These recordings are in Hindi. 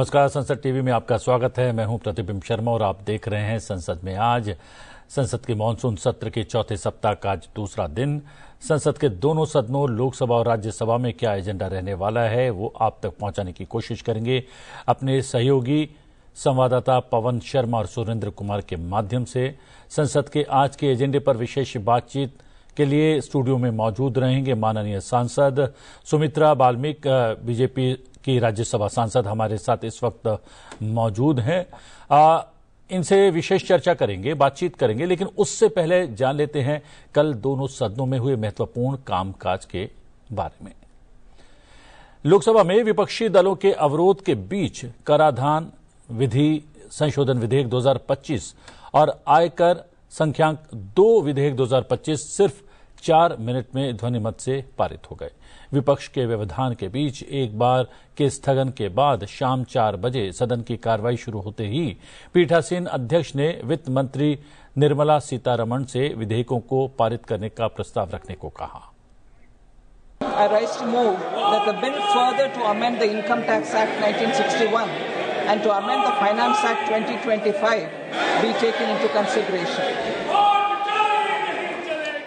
नमस्कार, संसद टीवी में आपका स्वागत है। मैं हूं प्रतिबिंब शर्मा और आप देख रहे हैं संसद में आज। संसद के मानसून सत्र के चौथे सप्ताह का आज दूसरा दिन। संसद के दोनों सदनों लोकसभा और राज्यसभा में क्या एजेंडा रहने वाला है वो आप तक पहुंचाने की कोशिश करेंगे अपने सहयोगी संवाददाता पवन शर्मा और सुरेंद्र कुमार के माध्यम से। संसद के आज के एजेंडे पर विशेष बातचीत के लिए स्टूडियो में मौजूद रहेंगे माननीय सांसद सुमित्रा बाल्मीकि, बीजेपी की राज्यसभा सांसद हमारे साथ इस वक्त मौजूद हैं। इनसे विशेष चर्चा करेंगे, बातचीत करेंगे, लेकिन उससे पहले जान लेते हैं कल दोनों सदनों में हुए महत्वपूर्ण कामकाज के बारे में। लोकसभा में विपक्षी दलों के अवरोध के बीच कराधान विधि संशोधन विधेयक 2025 और आयकर संख्यांक 2 विधेयक 2025 सिर्फ 4 मिनट में ध्वनिमत से पारित हो गए। विपक्ष के व्यवधान के बीच एक बार के स्थगन के बाद शाम 4 बजे सदन की कार्रवाई शुरू होते ही पीठासीन अध्यक्ष ने वित्त मंत्री निर्मला सीतारमण से विधेयकों को पारित करने का प्रस्ताव रखने को कहा। I rise to move that the bill further to amend the Income Tax Act 1961 and to amend the Finance Act 2025 be taken into consideration.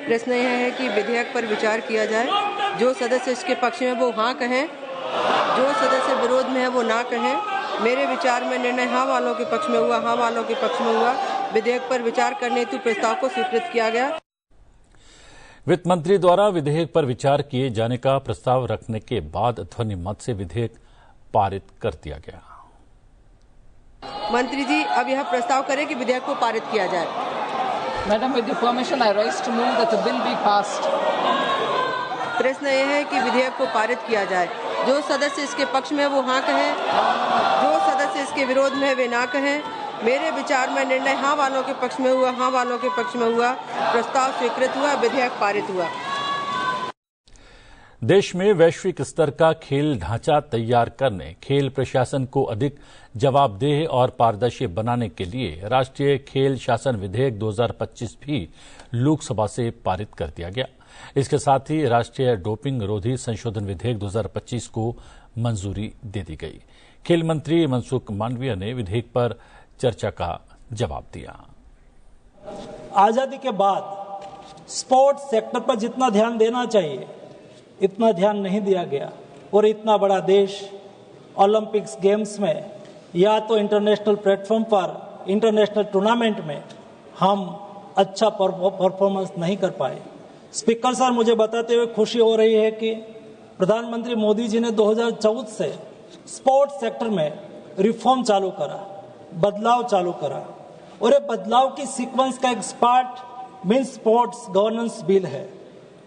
प्रश्न यह है कि विधेयक पर विचार किया जाए। जो सदस्य इसके पक्ष में वो हाँ कहें, जो सदस्य विरोध में है वो ना कहें। मेरे विचार में निर्णय हाँ वालों के पक्ष में हुआ, हाँ वालों के पक्ष में हुआ। विधेयक पर विचार करने हेतु प्रस्ताव को स्वीकृत किया गया। वित्त मंत्री द्वारा विधेयक पर विचार किए जाने का प्रस्ताव रखने के बाद ध्वनिमत से विधेयक पारित कर दिया गया। मंत्री जी अब यह प्रस्ताव करें कि विधेयक को पारित किया जाए। Madam, with your permission, I rise to move that the bill be passed. प्रश्न यह है कि विधेयक को पारित किया जाए। जो सदस्य इसके पक्ष में वो हाँ कहें, जो सदस्य इसके विरोध में वे ना कहें। मेरे विचार में निर्णय हाँ वालों के पक्ष में हुआ, हाँ वालों के पक्ष में हुआ। प्रस्ताव स्वीकृत हुआ, विधेयक पारित हुआ। देश में वैश्विक स्तर का खेल ढांचा तैयार करने, खेल प्रशासन को अधिक जवाबदेह और पारदर्शी बनाने के लिए राष्ट्रीय खेल शासन विधेयक 2025 भी लोकसभा से पारित कर दिया गया। इसके साथ ही राष्ट्रीय डोपिंग रोधी संशोधन विधेयक 2025 को मंजूरी दे दी गई। खेल मंत्री मनसुख मांडविया ने विधेयक पर चर्चा का जवाब दिया। आजादी के बाद स्पोर्ट्स सेक्टर पर जितना ध्यान देना चाहिए इतना ध्यान नहीं दिया गया और इतना बड़ा देश ओलंपिक्स गेम्स में या तो इंटरनेशनल प्लेटफॉर्म पर इंटरनेशनल टूर्नामेंट में हम अच्छा परफॉर्मेंस नहीं कर पाए। स्पीकर सर, मुझे बताते हुए खुशी हो रही है कि प्रधानमंत्री मोदी जी ने 2014 से स्पोर्ट्स सेक्टर में रिफॉर्म चालू करा, बदलाव चालू करा और ये बदलाव की सीक्वेंस का एक part means sports governance bill है।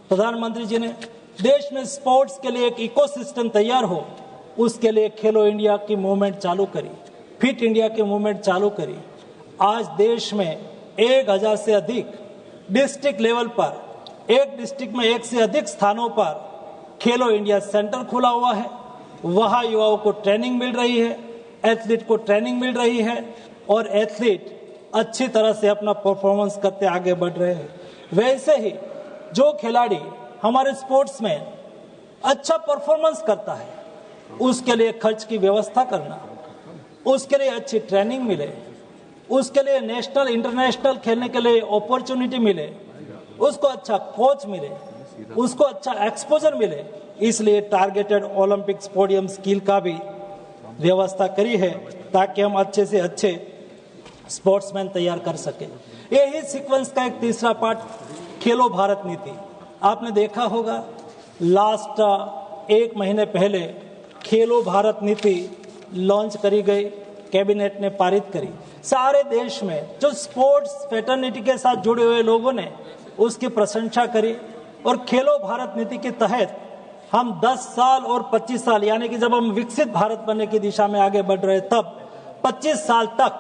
प्रधानमंत्री जी ने देश में स्पोर्ट्स के लिए एक इकोसिस्टम तैयार हो उसके लिए खेलो इंडिया की मूवमेंट चालू करी, फिट इंडिया की मूवमेंट चालू करी। आज देश में 1000 से अधिक डिस्ट्रिक्ट लेवल पर, एक डिस्ट्रिक्ट में 1 से अधिक स्थानों पर खेलो इंडिया सेंटर खुला हुआ है। वहां युवाओं को ट्रेनिंग मिल रही है, एथलीट को ट्रेनिंग मिल रही है और एथलीट अच्छी तरह से अपना परफॉर्मेंस करते आगे बढ़ रहे हैं। वैसे ही जो खिलाड़ी हमारे स्पोर्ट्स में अच्छा परफॉर्मेंस करता है उसके लिए खर्च की व्यवस्था करना, उसके लिए अच्छी ट्रेनिंग मिले, उसके लिए नेशनल इंटरनेशनल खेलने के लिए अपॉर्चुनिटी मिले, उसको अच्छा कोच मिले, उसको अच्छा एक्सपोजर मिले। इसलिए टारगेटेड ओलंपिक पोडियम स्किल का भी व्यवस्था करी है ताकि हम अच्छे से अच्छे स्पोर्ट्समैन तैयार कर सके। यही सीक्वेंस का एक तीसरा पार्ट खेलो भारत नीति। आपने देखा होगा लास्ट 1 महीने पहले खेलो भारत नीति लॉन्च करी गई, कैबिनेट ने पारित करी। सारे देश में जो स्पोर्ट्स फैटर्निटी के साथ जुड़े हुए लोगों ने उसकी प्रशंसा करी और खेलो भारत नीति के तहत हम 10 साल और 25 साल यानी कि जब हम विकसित भारत बनने की दिशा में आगे बढ़ रहे तब 25 साल तक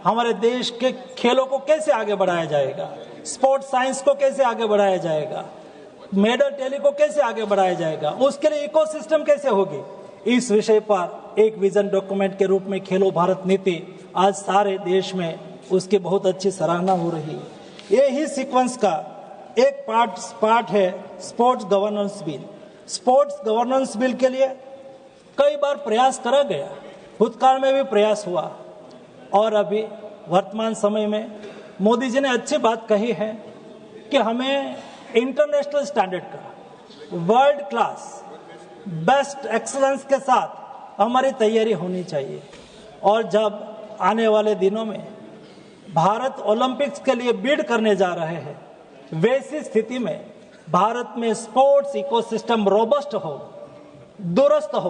हमारे देश के खेलों को कैसे आगे बढ़ाया जाएगा, स्पोर्ट्स साइंस को कैसे आगे बढ़ाया जाएगा, मेडल टैली को कैसे आगे बढ़ाया जाएगा, उसके लिए इकोसिस्टम कैसे होगी। इस विषय पर एक विजन डॉक्यूमेंट के रूप में खेलो भारत नीति आज सारे देश में उसकी बहुत अच्छी सराहना हो रही है। यही सीक्वेंस का एक पार्ट है sports governance bill. Sports governance bill के लिए कई बार प्रयास करा गया भूतकाल में भी प्रयास हुआ और अभी वर्तमान समय में मोदी जी ने अच्छी बात कही है कि हमें इंटरनेशनल स्टैंडर्ड का वर्ल्ड क्लास बेस्ट एक्सीलेंस के साथ हमारी तैयारी होनी चाहिए। और जब आने वाले दिनों में भारत ओलंपिक्स के लिए बिड करने जा रहे हैं, वैसी स्थिति में भारत में स्पोर्ट्स इकोसिस्टम रोबस्ट हो, दुरुस्त हो,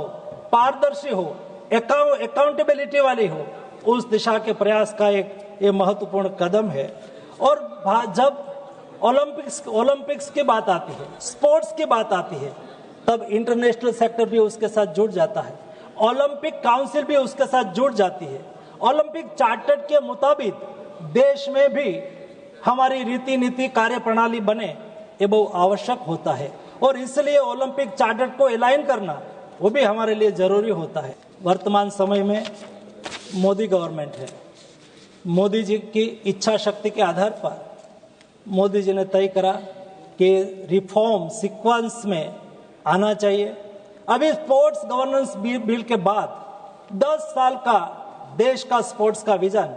पारदर्शी हो, अकाउंटेबिलिटी वाली हो, उस दिशा के प्रयास का एक ये महत्वपूर्ण कदम है। और जब ओलंपिक्स की बात आती है, स्पोर्ट्स की बात आती है, तब इंटरनेशनल सेक्टर भी उसके साथ जुड़ जाता है, ओलंपिक काउंसिल भी उसके साथ जुड़ जाती है। ओलंपिक चार्टर के मुताबिक देश में भी हमारी रीति नीति कार्य प्रणाली बने, ये बहुत आवश्यक होता है और इसलिए ओलंपिक चार्टर को अलाइन करना वो भी हमारे लिए जरूरी होता है। वर्तमान समय में मोदी गवर्नमेंट है, मोदी जी की इच्छा शक्ति के आधार पर मोदी जी ने तय करा कि रिफॉर्म सीक्वेंस में आना चाहिए। अभी स्पोर्ट्स गवर्नेंस बिल के बाद 10 साल का देश का स्पोर्ट्स का विजन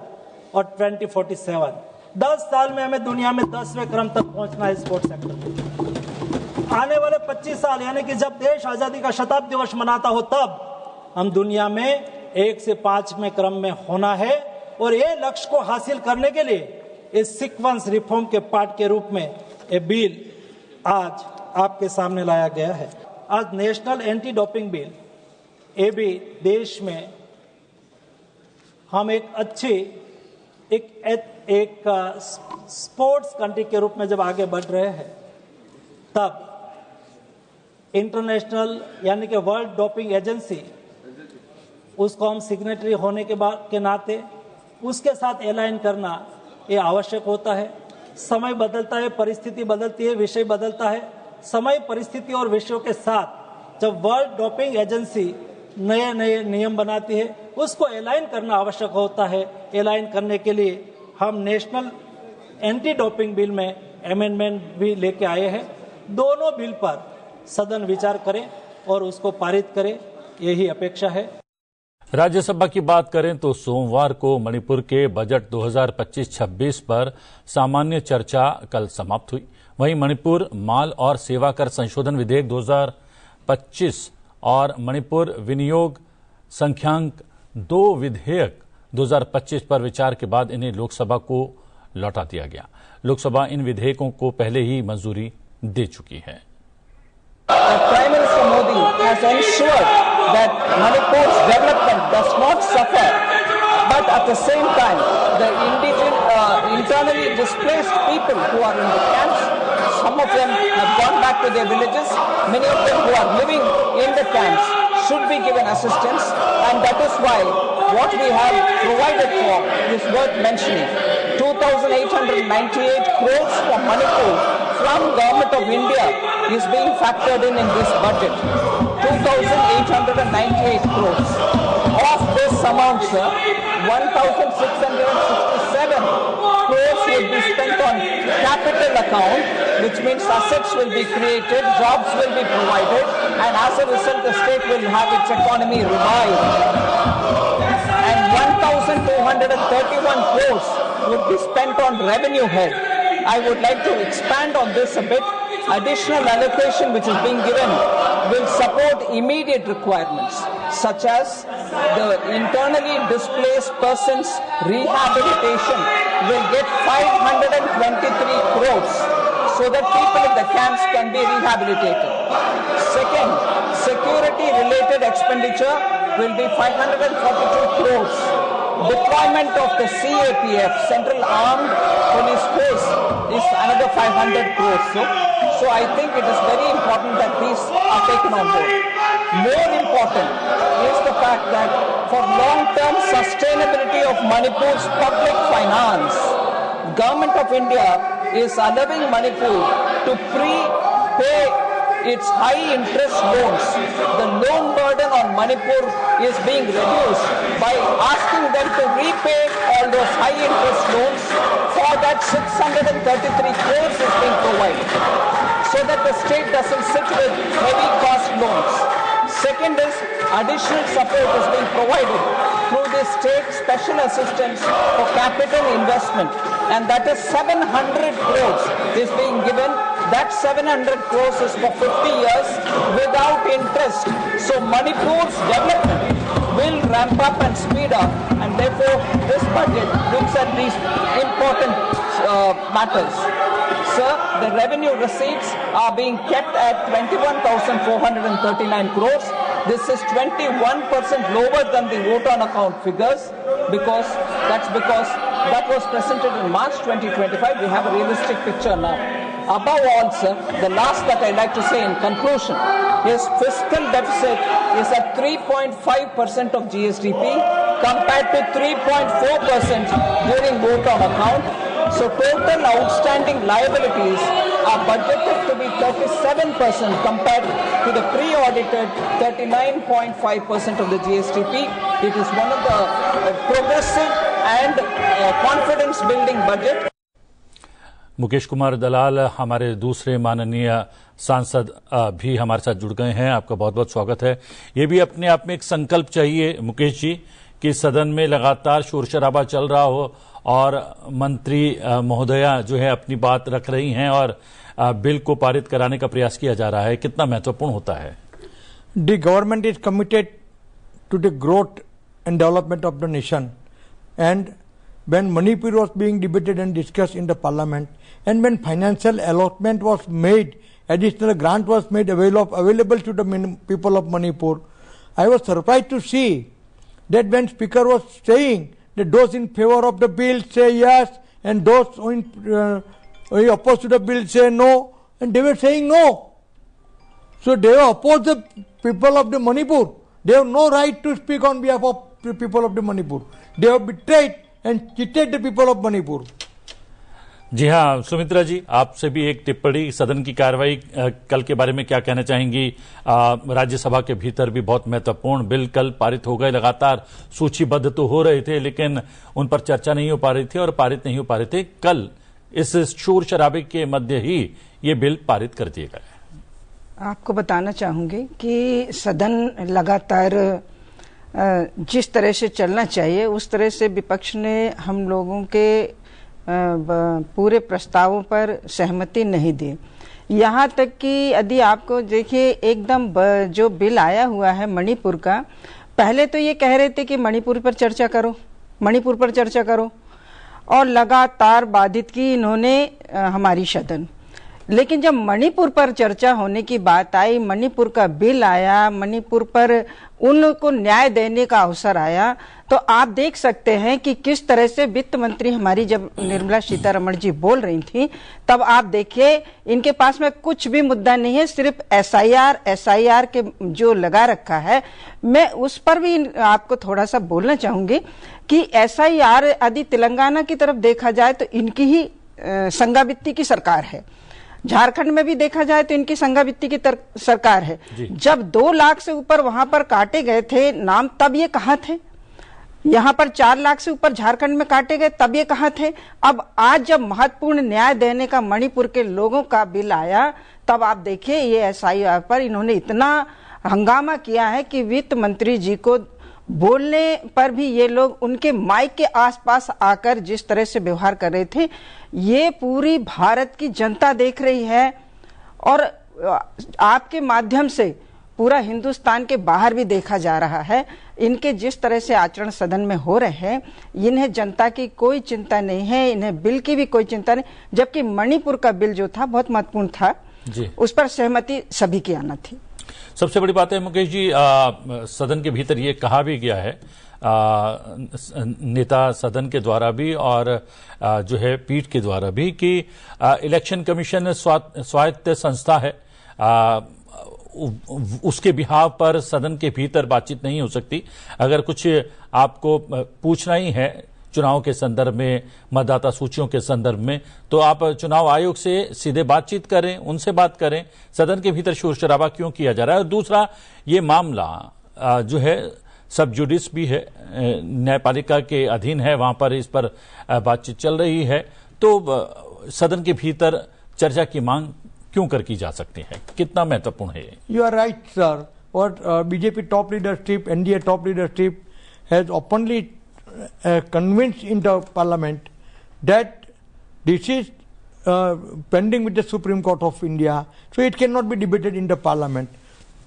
और 2047 10 साल में हमें दुनिया में 10वें क्रम तक पहुंचना है स्पोर्ट्स सेक्टर में। आने वाले 25 साल यानी कि जब देश आजादी का शताब्दी वर्ष मनाता हो तब हम दुनिया में 1 से 5वें क्रम में होना है और ये लक्ष्य को हासिल करने के लिए इस सीक्वेंस रिफॉर्म के पार्ट के रूप में ये बिल आज आपके सामने लाया गया है। आज नेशनल एंटी डोपिंग बिल, ये भी देश में हम एक अच्छी एक स्पोर्ट्स कंट्री के रूप में जब आगे बढ़ रहे हैं, तब इंटरनेशनल यानी कि वर्ल्ड डोपिंग एजेंसी, उसको हम सिग्नेटरी होने के नाते उसके साथ अलाइन करना ये आवश्यक होता है। समय बदलता है, परिस्थिति बदलती है, विषय बदलता है। समय, परिस्थिति और विषयों के साथ जब वर्ल्ड डोपिंग एजेंसी नए नए नियम बनाती है, उसको अलाइन करना आवश्यक होता है। अलाइन करने के लिए हम नेशनल एंटी डोपिंग बिल में अमेंडमेंट भी लेके आए हैं। दोनों बिल पर सदन विचार करे और उसको पारित करे, यही अपेक्षा है। राज्यसभा की बात करें तो सोमवार को मणिपुर के बजट 2025-26 पर सामान्य चर्चा कल समाप्त हुई। वहीं मणिपुर माल और सेवा कर संशोधन विधेयक 2025 और मणिपुर विनियोग संख्यांक 2 विधेयक 2025 पर विचार के बाद इन्हें लोकसभा को लौटा दिया गया। लोकसभा इन विधेयकों को पहले ही मंजूरी दे चुकी है। Prime Minister Modi has ensured that Manipur's development does not suffer, but at the same time, the internally displaced people who are in the camps, some of them have gone back to their villages, many of them who are living in the camps should be given assistance, and that is why what we have provided for is worth mentioning. 2,898 crores for Manipur from Government of India is being factored in this budget. 2,898 crores. Of this amount, sir, 1,667 crores will be spent on capital account, which means assets will be created, jobs will be provided, and as a result, the state will have its economy revived. And 1,231 crores would be spent on revenue head. I would like to expand on this a bit. Additional allocation which is being given will support immediate requirements such as the internally displaced persons rehabilitation will get 523 crores so that people in the camps can be rehabilitated. Second, security related expenditure will be 542 crores. Deployment of the CAPF, Central Armed Police Force, is another 500 crores. So I think it is very important that these are taken on board. More important is the fact that for long-term sustainability of Manipur's public finance, Government of India is allowing Manipur to prepay its high interest loans. The loan burden on Manipur is being reduced by asking them to repay all those high interest loans. For that 633 crores is being provided so that the state doesn't sit with heavy cost loans. Second is additional support is being provided through the state special assistance for capital investment, and that is 700 crores is being given. That 700 crores is for 50 years without interest. So Manipur's development will ramp up and speed up, and therefore this budget looks at these important matters. Sir, the revenue receipts are being kept at 21,439 crores. This is 21% lower than the vote on account figures because that was presented in March 2025. We have a realistic picture now. Above all, sir, the last that I'd like to say in conclusion is fiscal deficit is at 3.5% of GSDP compared to 3.4% during vote on account. So total outstanding liabilities are budgeted to be 37% compared to the pre-audited 39.5% of the GSDP. It is one of the progressive and confidence-building budget. Mukesh Kumar दलाल हमारे दूसरे माननीय सांसद भी हमारे साथ जुड़ गए हैं। आपका बहुत बहुत स्वागत है। ये भी अपने आप में एक संकल्प चाहिए मुकेश जी कि सदन में लगातार शोर शराबा चल रहा हो और मंत्री महोदया जो है अपनी बात रख रही हैं और बिल को पारित कराने का प्रयास किया जा रहा है। कितना महत्वपूर्ण होता है? The government is committed to the growth and development of the nation, and when Manipur was being debated and discussed in the parliament, and when financial allotment was made, additional grant was made available to the people of Manipur, I was surprised to see that when Speaker was saying that those in favor of the bill say yes and those opposed to the bill say no, and they were saying no. So they were opposed the people of the Manipur. They have no right to speak on behalf of the people of the Manipur. They have betrayed and cheated the people of Manipur. जी हाँ, सुमित्रा जी, आपसे भी एक टिप्पणी, सदन की कार्रवाई कल के बारे में क्या कहना चाहेंगी? राज्यसभा के भीतर भी बहुत महत्वपूर्ण बिल कल पारित हो गए, लगातार सूचीबद्ध तो हो रहे थे लेकिन उन पर चर्चा नहीं हो पा रही थी और पारित नहीं हो पा रहे थे। कल इस शोर शराबे के मध्य ही ये बिल पारित कर दिए गए। आपको बताना चाहूंगी कि सदन लगातार जिस तरह से चलना चाहिए उस तरह से विपक्ष ने हम लोगों के पूरे प्रस्तावों पर सहमति नहीं दी। यहाँ तक कि यदि आपको देखिए एकदम जो बिल आया हुआ है मणिपुर का, पहले तो ये कह रहे थे कि मणिपुर पर चर्चा करो, मणिपुर पर चर्चा करो, और लगातार बाधित की इन्होंने हमारी सदन। लेकिन जब मणिपुर पर चर्चा होने की बात आई, मणिपुर का बिल आया, मणिपुर पर उनको न्याय देने का अवसर आया, तो आप देख सकते हैं कि किस तरह से वित्त मंत्री हमारी जब निर्मला सीतारमण जी बोल रही थी तब आप देखिए इनके पास में कुछ भी मुद्दा नहीं है, सिर्फ एसआईआर के जो लगा रखा है। मैं उस पर भी आपको थोड़ा सा बोलना चाहूंगी कि एसआईआर यदि तेलंगाना की तरफ देखा जाए तो इनकी ही संगावित्ती की सरकार है, झारखंड में भी देखा जाए तो इनकी संगावित्ती की सरकार है। जब 2 लाख से ऊपर वहां पर काटे गए थे नाम, तब ये कहां थे? यहां पर 4 लाख से ऊपर झारखंड में काटे गए, तब ये कहां थे? अब आज जब महत्वपूर्ण न्याय देने का मणिपुर के लोगों का बिल आया, तब आप देखिए ये एसआईआर पर इन्होंने इतना हंगामा किया है कि वित्त मंत्री जी को बोलने पर भी ये लोग उनके माइक के आसपास आकर जिस तरह से व्यवहार कर रहे थे, ये पूरी भारत की जनता देख रही है और आपके माध्यम से पूरा हिंदुस्तान के बाहर भी देखा जा रहा है। इनके जिस तरह से आचरण सदन में हो रहे हैं, इन्हें जनता की कोई चिंता नहीं है, इन्हें बिल की भी कोई चिंता नहीं, जबकि मणिपुर का बिल जो था बहुत महत्वपूर्ण था, उस पर सहमति सभी की आना थी। सबसे बड़ी बात है मुकेश जी, सदन के भीतर ये कहा भी गया है नेता सदन के द्वारा भी और जो है पीठ के द्वारा भी कि इलेक्शन कमीशन स्वायत्त संस्था है, उसके बिहाव पर सदन के भीतर बातचीत नहीं हो सकती। अगर कुछ आपको पूछना ही है चुनाव के संदर्भ में, मतदाता सूचियों के संदर्भ में, तो आप चुनाव आयोग से सीधे बातचीत करें, उनसे बात करें। सदन के भीतर शोर शराबा क्यों किया जा रहा है? और दूसरा, ये मामला जो है सब जुडिस भी है, न्यायपालिका के अधीन है, वहां पर इस पर बातचीत चल रही है, तो सदन के भीतर चर्चा की मांग क्यों कर की जा सकती है? कितना महत्वपूर्ण है ये? You are right, sir. or BJP top leadership, NDA top leadership has openly convinced in the parliament that this is pending with the Supreme Court of India, so it cannot be debated in the parliament.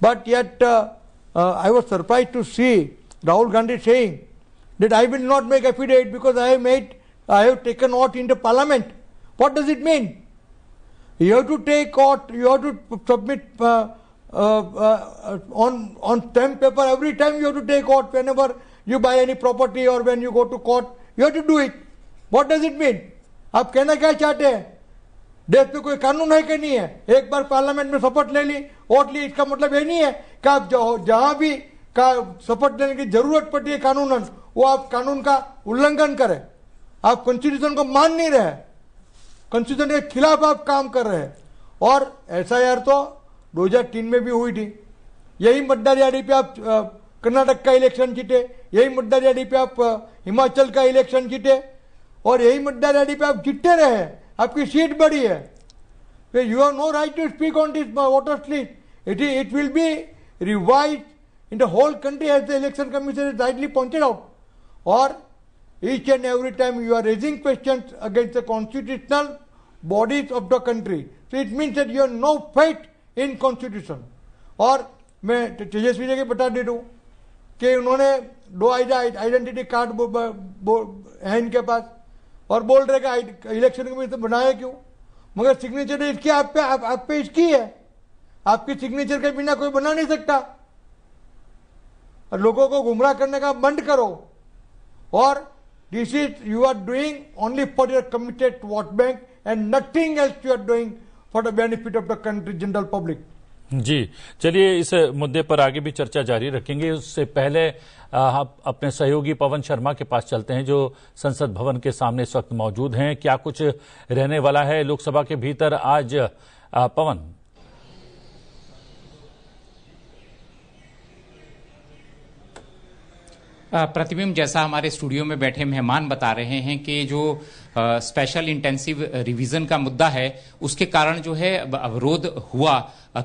But yet I was surprised to see Rahul Gandhi saying that I will not make affidavit because I have taken oath in the parliament. What does it mean? You have to take oath, you have to submit on stamp paper every time. You have to take oath whenever you buy any property or when you go to court. You have to do it. What does it mean? आप कहना क्या चाहते हैं? देश में कोई कानून है कि नहीं है? एक बार पार्लियामेंट में शपथ ले ली, वोट ली, इसका मतलब ये नहीं है कि आप जहां भी का शपथ लेने की जरूरत पड़ती है कानूनन, वो आप कानून का उल्लंघन करें. आप कॉन्स्टिट्यूशन को मान नहीं रहे, कॉन्स्टिट्यूशन के खिलाफ आप काम कर रहे हैं. और SIR तो 2003 में भी हुई थी. यही मतदार यादी पे आप कर्नाटक का इलेक्शन जीते, यही मतदार यादी पे आप हिमाचल का इलेक्शन जीते, और यही मतदार यादी पे आप जीतते रहे. आपकी सीट बढ़ी है. You have no right to speak on this voters list. It will be revised in the whole country as the election commission has rightly pointed out. Or each and every time you are raising questions against the constitutional bodies of the country, so it means that you have no faith in constitution. और मैं तेजस्वी जी के बता दे दूं कि उन्होंने 2 आइडेंटिटी कार्ड है इनके पास और बोल रहे कि इलेक्शन कमीशन बनाया क्यों, मगर सिग्नेचर इसकी आप पे इसकी है. आपकी सिग्नेचर के बिना कोई बना नहीं सकता. लोगों को गुमराह करने का बंद करो. और this is you are doing only for your committed vote bank and nothing else you are doing for the benefit of the country general public. जी, चलिए इस मुद्दे पर आगे भी चर्चा जारी रखेंगे. उससे पहले अपने सहयोगी पवन शर्मा के पास चलते हैं, जो संसद भवन के सामने इस वक्त मौजूद हैं. क्या कुछ रहने वाला है लोकसभा के भीतर आज, पवन? प्रतिबिंब, जैसा हमारे स्टूडियो में बैठे मेहमान बता रहे हैं कि जो स्पेशल इंटेंसिव रिवीजन का मुद्दा है उसके कारण जो है अवरोध हुआ,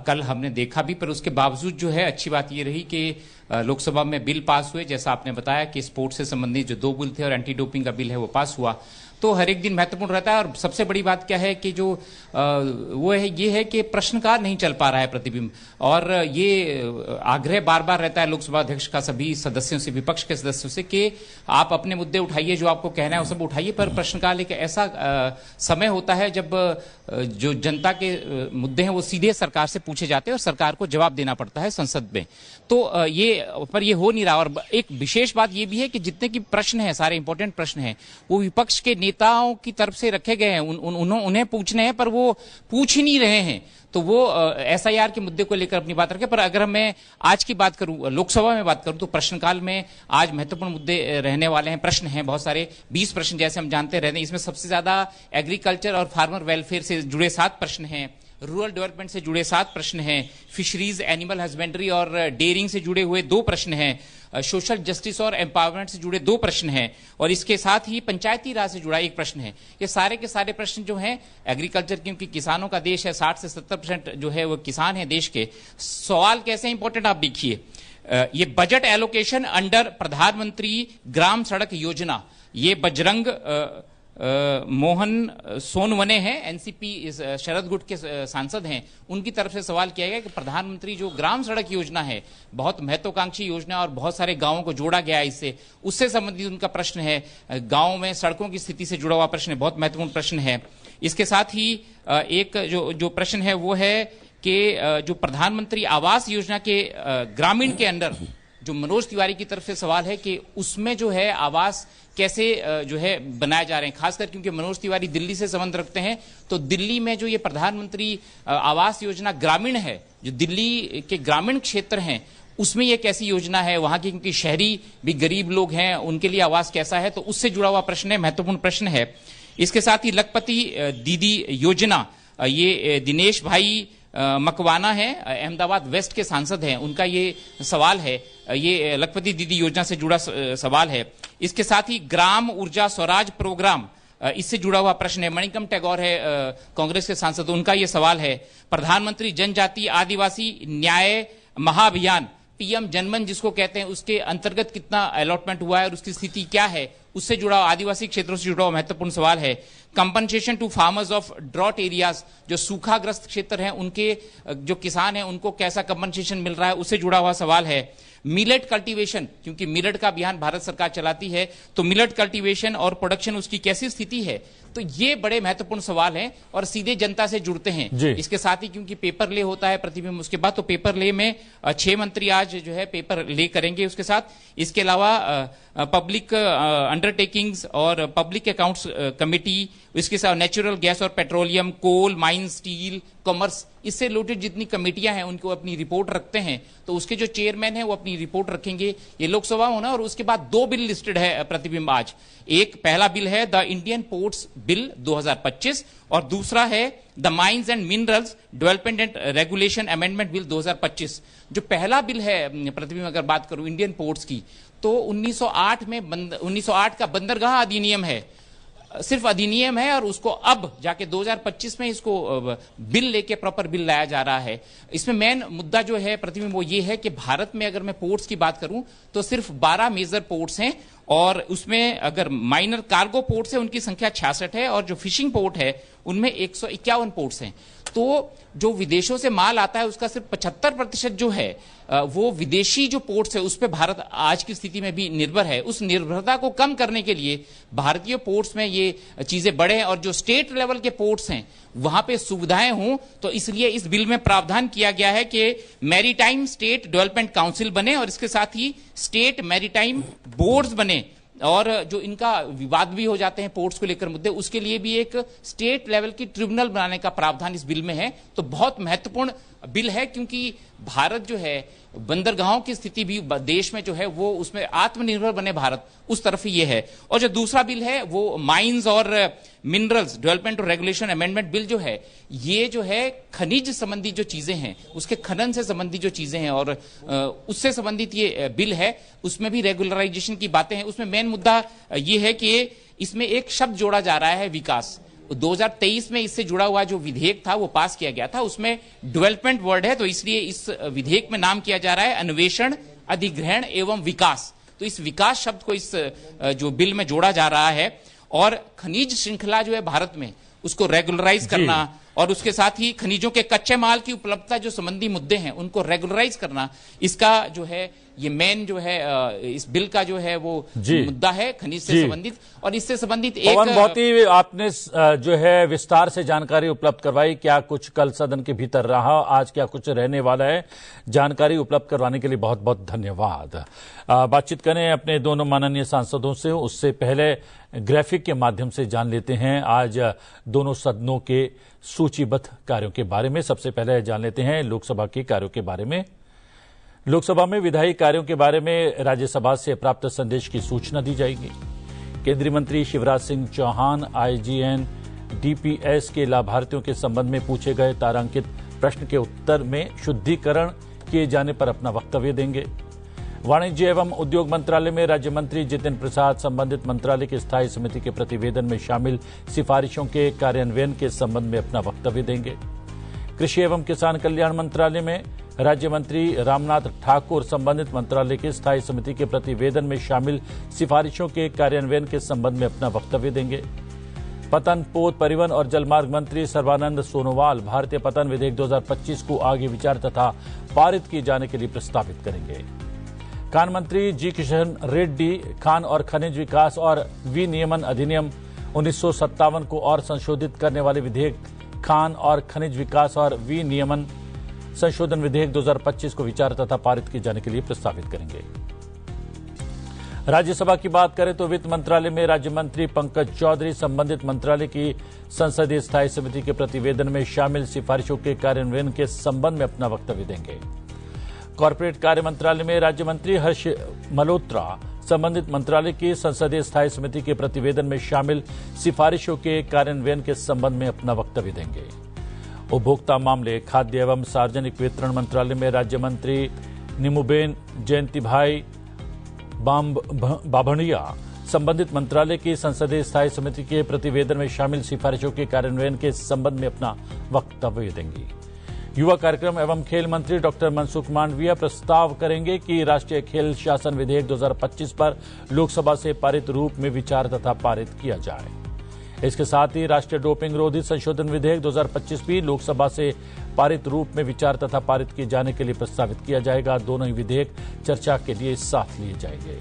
कल हमने देखा भी, पर उसके बावजूद जो है अच्छी बात ये रही कि लोकसभा में बिल पास हुए. जैसा आपने बताया कि स्पोर्ट्स से संबंधित जो 2 बिल थे और एंटी डोपिंग का बिल है वो पास हुआ. तो हर एक दिन महत्वपूर्ण रहता है. और सबसे बड़ी बात क्या है कि जो वो है ये है कि प्रश्नकाल नहीं चल पा रहा है प्रतिबिंब. और ये आग्रह बार बार रहता है लोकसभा अध्यक्ष का सभी सदस्यों से, विपक्ष के सदस्यों से, कि आप अपने मुद्दे उठाइए, जो आपको कहना है वो सब उठाइए. पर प्रश्नकाल एक ऐसा समय होता है जब जो जनता के मुद्दे हैं वो सीधे सरकार से पूछे जाते हैं और सरकार को जवाब देना पड़ता है संसद में. तो ये हो नहीं रहा. और एक विशेष बात ये भी है कि जितने की प्रश्न है, सारे इंपॉर्टेंट प्रश्न हैं, वो विपक्ष के नेताओं की तरफ से रखे गए हैं. उन्हें पूछने हैं पर वो पूछ ही नहीं रहे हैं. तो वो SIR के मुद्दे को लेकर अपनी बात रखे. पर अगर मैं आज की बात करूं, लोकसभा में बात करूं, तो प्रश्नकाल में आज महत्वपूर्ण मुद्दे रहने वाले हैं. प्रश्न हैं बहुत सारे, 20 प्रश्न जैसे हम जानते रहते हैं. इसमें सबसे ज्यादा एग्रीकल्चर और फार्मर वेलफेयर से जुड़े 7 प्रश्न हैं, रूरल डेवलपमेंट से जुड़े 7 प्रश्न हैं, फिशरीज, एनिमल हस्बेंड्री और डेयरिंग से जुड़े हुए 2 प्रश्न हैं, सोशल जस्टिस और एम्पावरमेंट से जुड़े 2 प्रश्न हैं, और इसके साथ ही पंचायती राज से जुड़ा 1 प्रश्न है. ये सारे के सारे प्रश्न जो हैं एग्रीकल्चर, क्योंकि किसानों का देश है, 60 से 70% जो है वो किसान है देश के. सवाल कैसे इंपॉर्टेंट आप देखिए, ये बजट एलोकेशन अंडर प्रधानमंत्री ग्राम सड़क योजना, ये बजरंग मोहन सोनवने हैं, एनसीपी शरद गुट के सांसद हैं, उनकी तरफ से सवाल किया गया कि प्रधानमंत्री जो ग्राम सड़क योजना है, बहुत महत्वाकांक्षी योजना और बहुत सारे गांवों को जोड़ा गया है इससे, उससे संबंधित उनका प्रश्न है. गांव में सड़कों की स्थिति से जुड़ा हुआ प्रश्न है, बहुत महत्वपूर्ण प्रश्न है. इसके साथ ही एक जो प्रश्न है वो है कि जो प्रधानमंत्री आवास योजना के ग्रामीण के अंदर जो मनोज तिवारी की तरफ से सवाल है कि उसमें जो है आवास कैसे जो है बनाए जा रहे हैं, खासकर क्योंकि मनोज तिवारी दिल्ली से संबंध रखते हैं. तो दिल्ली में जो ये प्रधानमंत्री आवास योजना ग्रामीण है, जो दिल्ली के ग्रामीण क्षेत्र हैं, उसमें ये कैसी योजना है, वहां की क्योंकि शहरी भी गरीब लोग हैं, उनके लिए आवास कैसा है, तो उससे जुड़ा हुआ प्रश्न है, महत्वपूर्ण प्रश्न है. इसके साथ ही लखपति दीदी योजना, ये दिनेश भाई मकवाना है, अहमदाबाद वेस्ट के सांसद हैं, उनका ये सवाल है, ये लखपति दीदी योजना से जुड़ा सवाल है. इसके साथ ही ग्राम ऊर्जा स्वराज प्रोग्राम, इससे जुड़ा हुआ प्रश्न है. मणिकम टैगोर है कांग्रेस के सांसद, उनका ये सवाल है. प्रधानमंत्री जनजाति आदिवासी न्याय महाअभियान, पीएम जनमन जिसको कहते हैं उसके अंतर्गत कितना अलॉटमेंट हुआ है और उसकी स्थिति क्या है, उससे जुड़ा आदिवासी क्षेत्रों से जुड़ा महत्वपूर्ण सवाल है। Compensation to farmers of drought areas, जो सूखाग्रस्त क्षेत्र हैं उनके जो किसान हैं उनको कैसा कंपनसेशन मिल रहा है, उससे जुड़ा हुआ सवाल है। मिलेट कल्टीवेशन, क्योंकि मिलेट का अभियान भारत सरकार चलाती है, तो मिलेट कल्टीवेशन और प्रोडक्शन उसकी कैसी स्थिति है, तो ये बड़े महत्वपूर्ण सवाल हैं और सीधे जनता से जुड़ते हैं। इसके साथ ही क्योंकि पेपर ले होता है प्रतिबिंब उसके बाद, तो पेपर ले में 6 मंत्री आज जो है पेपर ले करेंगे उसके साथ। इसके अलावा पब्लिक अंडरटेकिंग्स और पब्लिक अकाउंट्स कमेटी, इसके साथ नेचुरल गैस और पेट्रोलियम, कोल, माइन, स्टील, कॉमर्स, इससे रिलेटेड जितनी कमेटियां हैं उनको अपनी रिपोर्ट रखते हैं, तो उसके जो चेयरमैन हैं वो अपनी रिपोर्ट रखेंगे। ये लोकसभा होना, और उसके बाद 2 बिल लिस्टेड है प्रतिबिंब आज। एक पहला बिल है द इंडियन पोर्ट्स बिल 2025 और दूसरा है the mines and minerals development and regulation amendment bill 2025। जो पहला बिल है प्रतिबिंब अगर बात करूं इंडियन पोर्ट्स की, तो 1908 का बंदरगाह अधिनियम है, सिर्फ अधिनियम है, और उसको अब जाके 2025 में इसको बिल लेके प्रॉपर बिल लाया जा रहा है। इसमें मेन मुद्दा जो है प्रतिबिंब वो ये है कि भारत में अगर मैं पोर्ट्स की बात करूं तो सिर्फ 12 मेजर पोर्ट्स हैं, और उसमें अगर माइनर कार्गो पोर्ट्स है उनकी संख्या 66 है, और जो फिशिंग पोर्ट है उनमें 151 पोर्ट्स हैं। तो जो विदेशों से माल आता है उसका सिर्फ 75% जो है वो विदेशी जो पोर्ट्स है उस पर भारत आज की स्थिति में भी निर्भर है। उस निर्भरता को कम करने के लिए भारतीय पोर्ट्स में ये चीजें बढ़े, और जो स्टेट लेवल के पोर्ट्स हैं वहां पे सुविधाएं हों, तो इसलिए इस बिल में प्रावधान किया गया है कि मैरीटाइम स्टेट डेवलपमेंट काउंसिल बने और इसके साथ ही स्टेट मैरीटाइम बोर्ड्स बने, और जो इनका विवाद भी हो जाते हैं पोर्ट्स को लेकर मुद्दे, उसके लिए भी एक स्टेट लेवल की ट्रिब्यूनल बनाने का प्रावधान इस बिल में है। तो बहुत महत्वपूर्ण बिल है, क्योंकि भारत जो है बंदरगाहों की स्थिति भी देश में जो है वो उसमें आत्मनिर्भर बने भारत, उस तरफ ही ये है। और जो दूसरा बिल है वो माइंस और मिनरल्स डेवलपमेंट और रेगुलेशन अमेंडमेंट बिल जो है, ये जो है खनिज संबंधी जो चीजें हैं उसके खनन से संबंधी जो चीजें हैं और उससे संबंधित ये बिल है, उसमें भी रेगुलराइजेशन की बातें हैं। उसमें मेन मुद्दा ये है कि इसमें एक शब्द जोड़ा जा रहा है विकास। 2023 में इससे जुड़ा हुआ जो विधेयक था वो पास किया गया था, उसमें डेवलपमेंट वर्ड है, तो इसलिए इस विधेयक में नाम किया जा रहा है अन्वेषण, अधिग्रहण एवं विकास। तो इस विकास शब्द को इस जो बिल में जोड़ा जा रहा है, और खनिज श्रृंखला जो है भारत में उसको रेगुलराइज करना, और उसके साथ ही खनिजों के कच्चे माल की उपलब्धता जो संबंधी मुद्दे हैं उनको रेगुलराइज करना, इसका जो है ये मेन जो है इस बिल का जो है वो मुद्दा है खनिज से संबंधित। और इससे संबंधित एक बहुत ही आपने जो है विस्तार से जानकारी उपलब्ध करवाई। क्या कुछ कल सदन के भीतर रहा, आज क्या कुछ रहने वाला है, जानकारी उपलब्ध करवाने के लिए बहुत बहुत धन्यवाद। बातचीत करें अपने दोनों माननीय सांसदों से, उससे पहले ग्राफिक के माध्यम से जान लेते हैं आज दोनों सदनों के सूचीबद्ध कार्यों के बारे में। सबसे पहले जान लेते हैं लोकसभा के कार्यों के बारे में। लोकसभा में विधायी कार्यों के बारे में राज्यसभा से प्राप्त संदेश की सूचना दी जाएगी। केंद्रीय मंत्री शिवराज सिंह चौहान आईजीएन डीपीएस के लाभार्थियों के संबंध में पूछे गए तारांकित प्रश्न के उत्तर में शुद्धिकरण किए जाने पर अपना वक्तव्य देंगे। वाणिज्य एवं उद्योग मंत्रालय में राज्य मंत्री जितेंद्र प्रसाद संबंधित मंत्रालय की स्थायी समिति के प्रतिवेदन में शामिल सिफारिशों के कार्यान्वयन के संबंध में अपना वक्तव्य देंगे। कृषि एवं किसान कल्याण मंत्रालय में राज्य मंत्री रामनाथ ठाकुर संबंधित मंत्रालय की स्थायी समिति के प्रतिवेदन में शामिल सिफारिशों के कार्यान्वयन के संबंध में अपना वक्तव्य देंगे। पतन, पोत, परिवहन और जलमार्ग मंत्री सर्बानंद सोनोवाल भारतीय पतन विधेयक 2025 को आगे विचार तथा पारित किए जाने के लिए प्रस्तावित करेंगे। खान मंत्री जी किशन रेड्डी खान और खनिज विकास और विनियमन अधिनियम 1957 को और संशोधित करने वाले विधेयक खान और खनिज विकास और विनियमन संशोधन विधेयक 2025 को विचार तथा पारित किए जाने के लिए प्रस्तावित करेंगे। राज्यसभा की बात करें तो वित्त मंत्रालय में राज्य मंत्री पंकज चौधरी संबंधित मंत्रालय की संसदीय स्थायी समिति के प्रतिवेदन में शामिल सिफारिशों के कार्यान्वयन के संबंध में अपना वक्तव्य देंगे। कॉर्पोरेट कार्य मंत्रालय में राज्य मंत्री हर्ष मल्होत्रा संबंधित मंत्रालय की संसदीय स्थायी समिति के प्रतिवेदन में शामिल सिफारिशों के कार्यान्वयन के संबंध में अपना वक्तव्य देंगे। उपभोक्ता मामले, खाद्य एवं सार्वजनिक वितरण मंत्रालय में राज्य मंत्री निमुबेन जयंतीभाई बाभणिया संबंधित मंत्रालय की संसदीय स्थायी समिति के प्रतिवेदन में शामिल सिफारिशों के कार्यान्वयन के संबंध में अपना वक्तव्य देंगी। युवा कार्यक्रम एवं खेल मंत्री डॉक्टर मनसुख मांडविया प्रस्ताव करेंगे कि राष्ट्रीय खेल शासन विधेयक 2025 पर लोकसभा से पारित रूप में विचार तथा पारित किया जाए। इसके साथ ही राष्ट्रीय डोपिंग रोधी संशोधन विधेयक 2025 भी लोकसभा से पारित रूप में विचार तथा पारित किए जाने के लिए प्रस्तावित किया जाएगा। दोनों ही विधेयक चर्चा के लिए साथ लिए जाएंगे।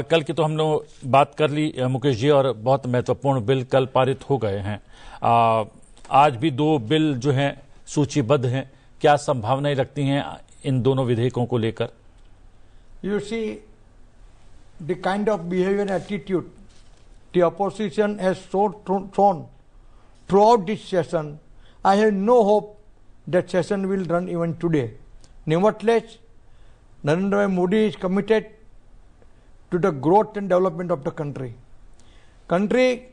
कल की तो हम लोग बात कर ली मुकेश जी, और बहुत महत्वपूर्ण बिल कल पारित हो गए हैं। आज भी 2 बिल जो हैं सूचीबद्ध हैं। क्या संभावनाएं लगती हैं इन दोनों विधेयकों को लेकर? You see, the kind of behavior and attitude the opposition has shown throughout this session, I have no hope that session will run even today. Nevertheless, Narendra Modi is committed to the growth and development of the country. Country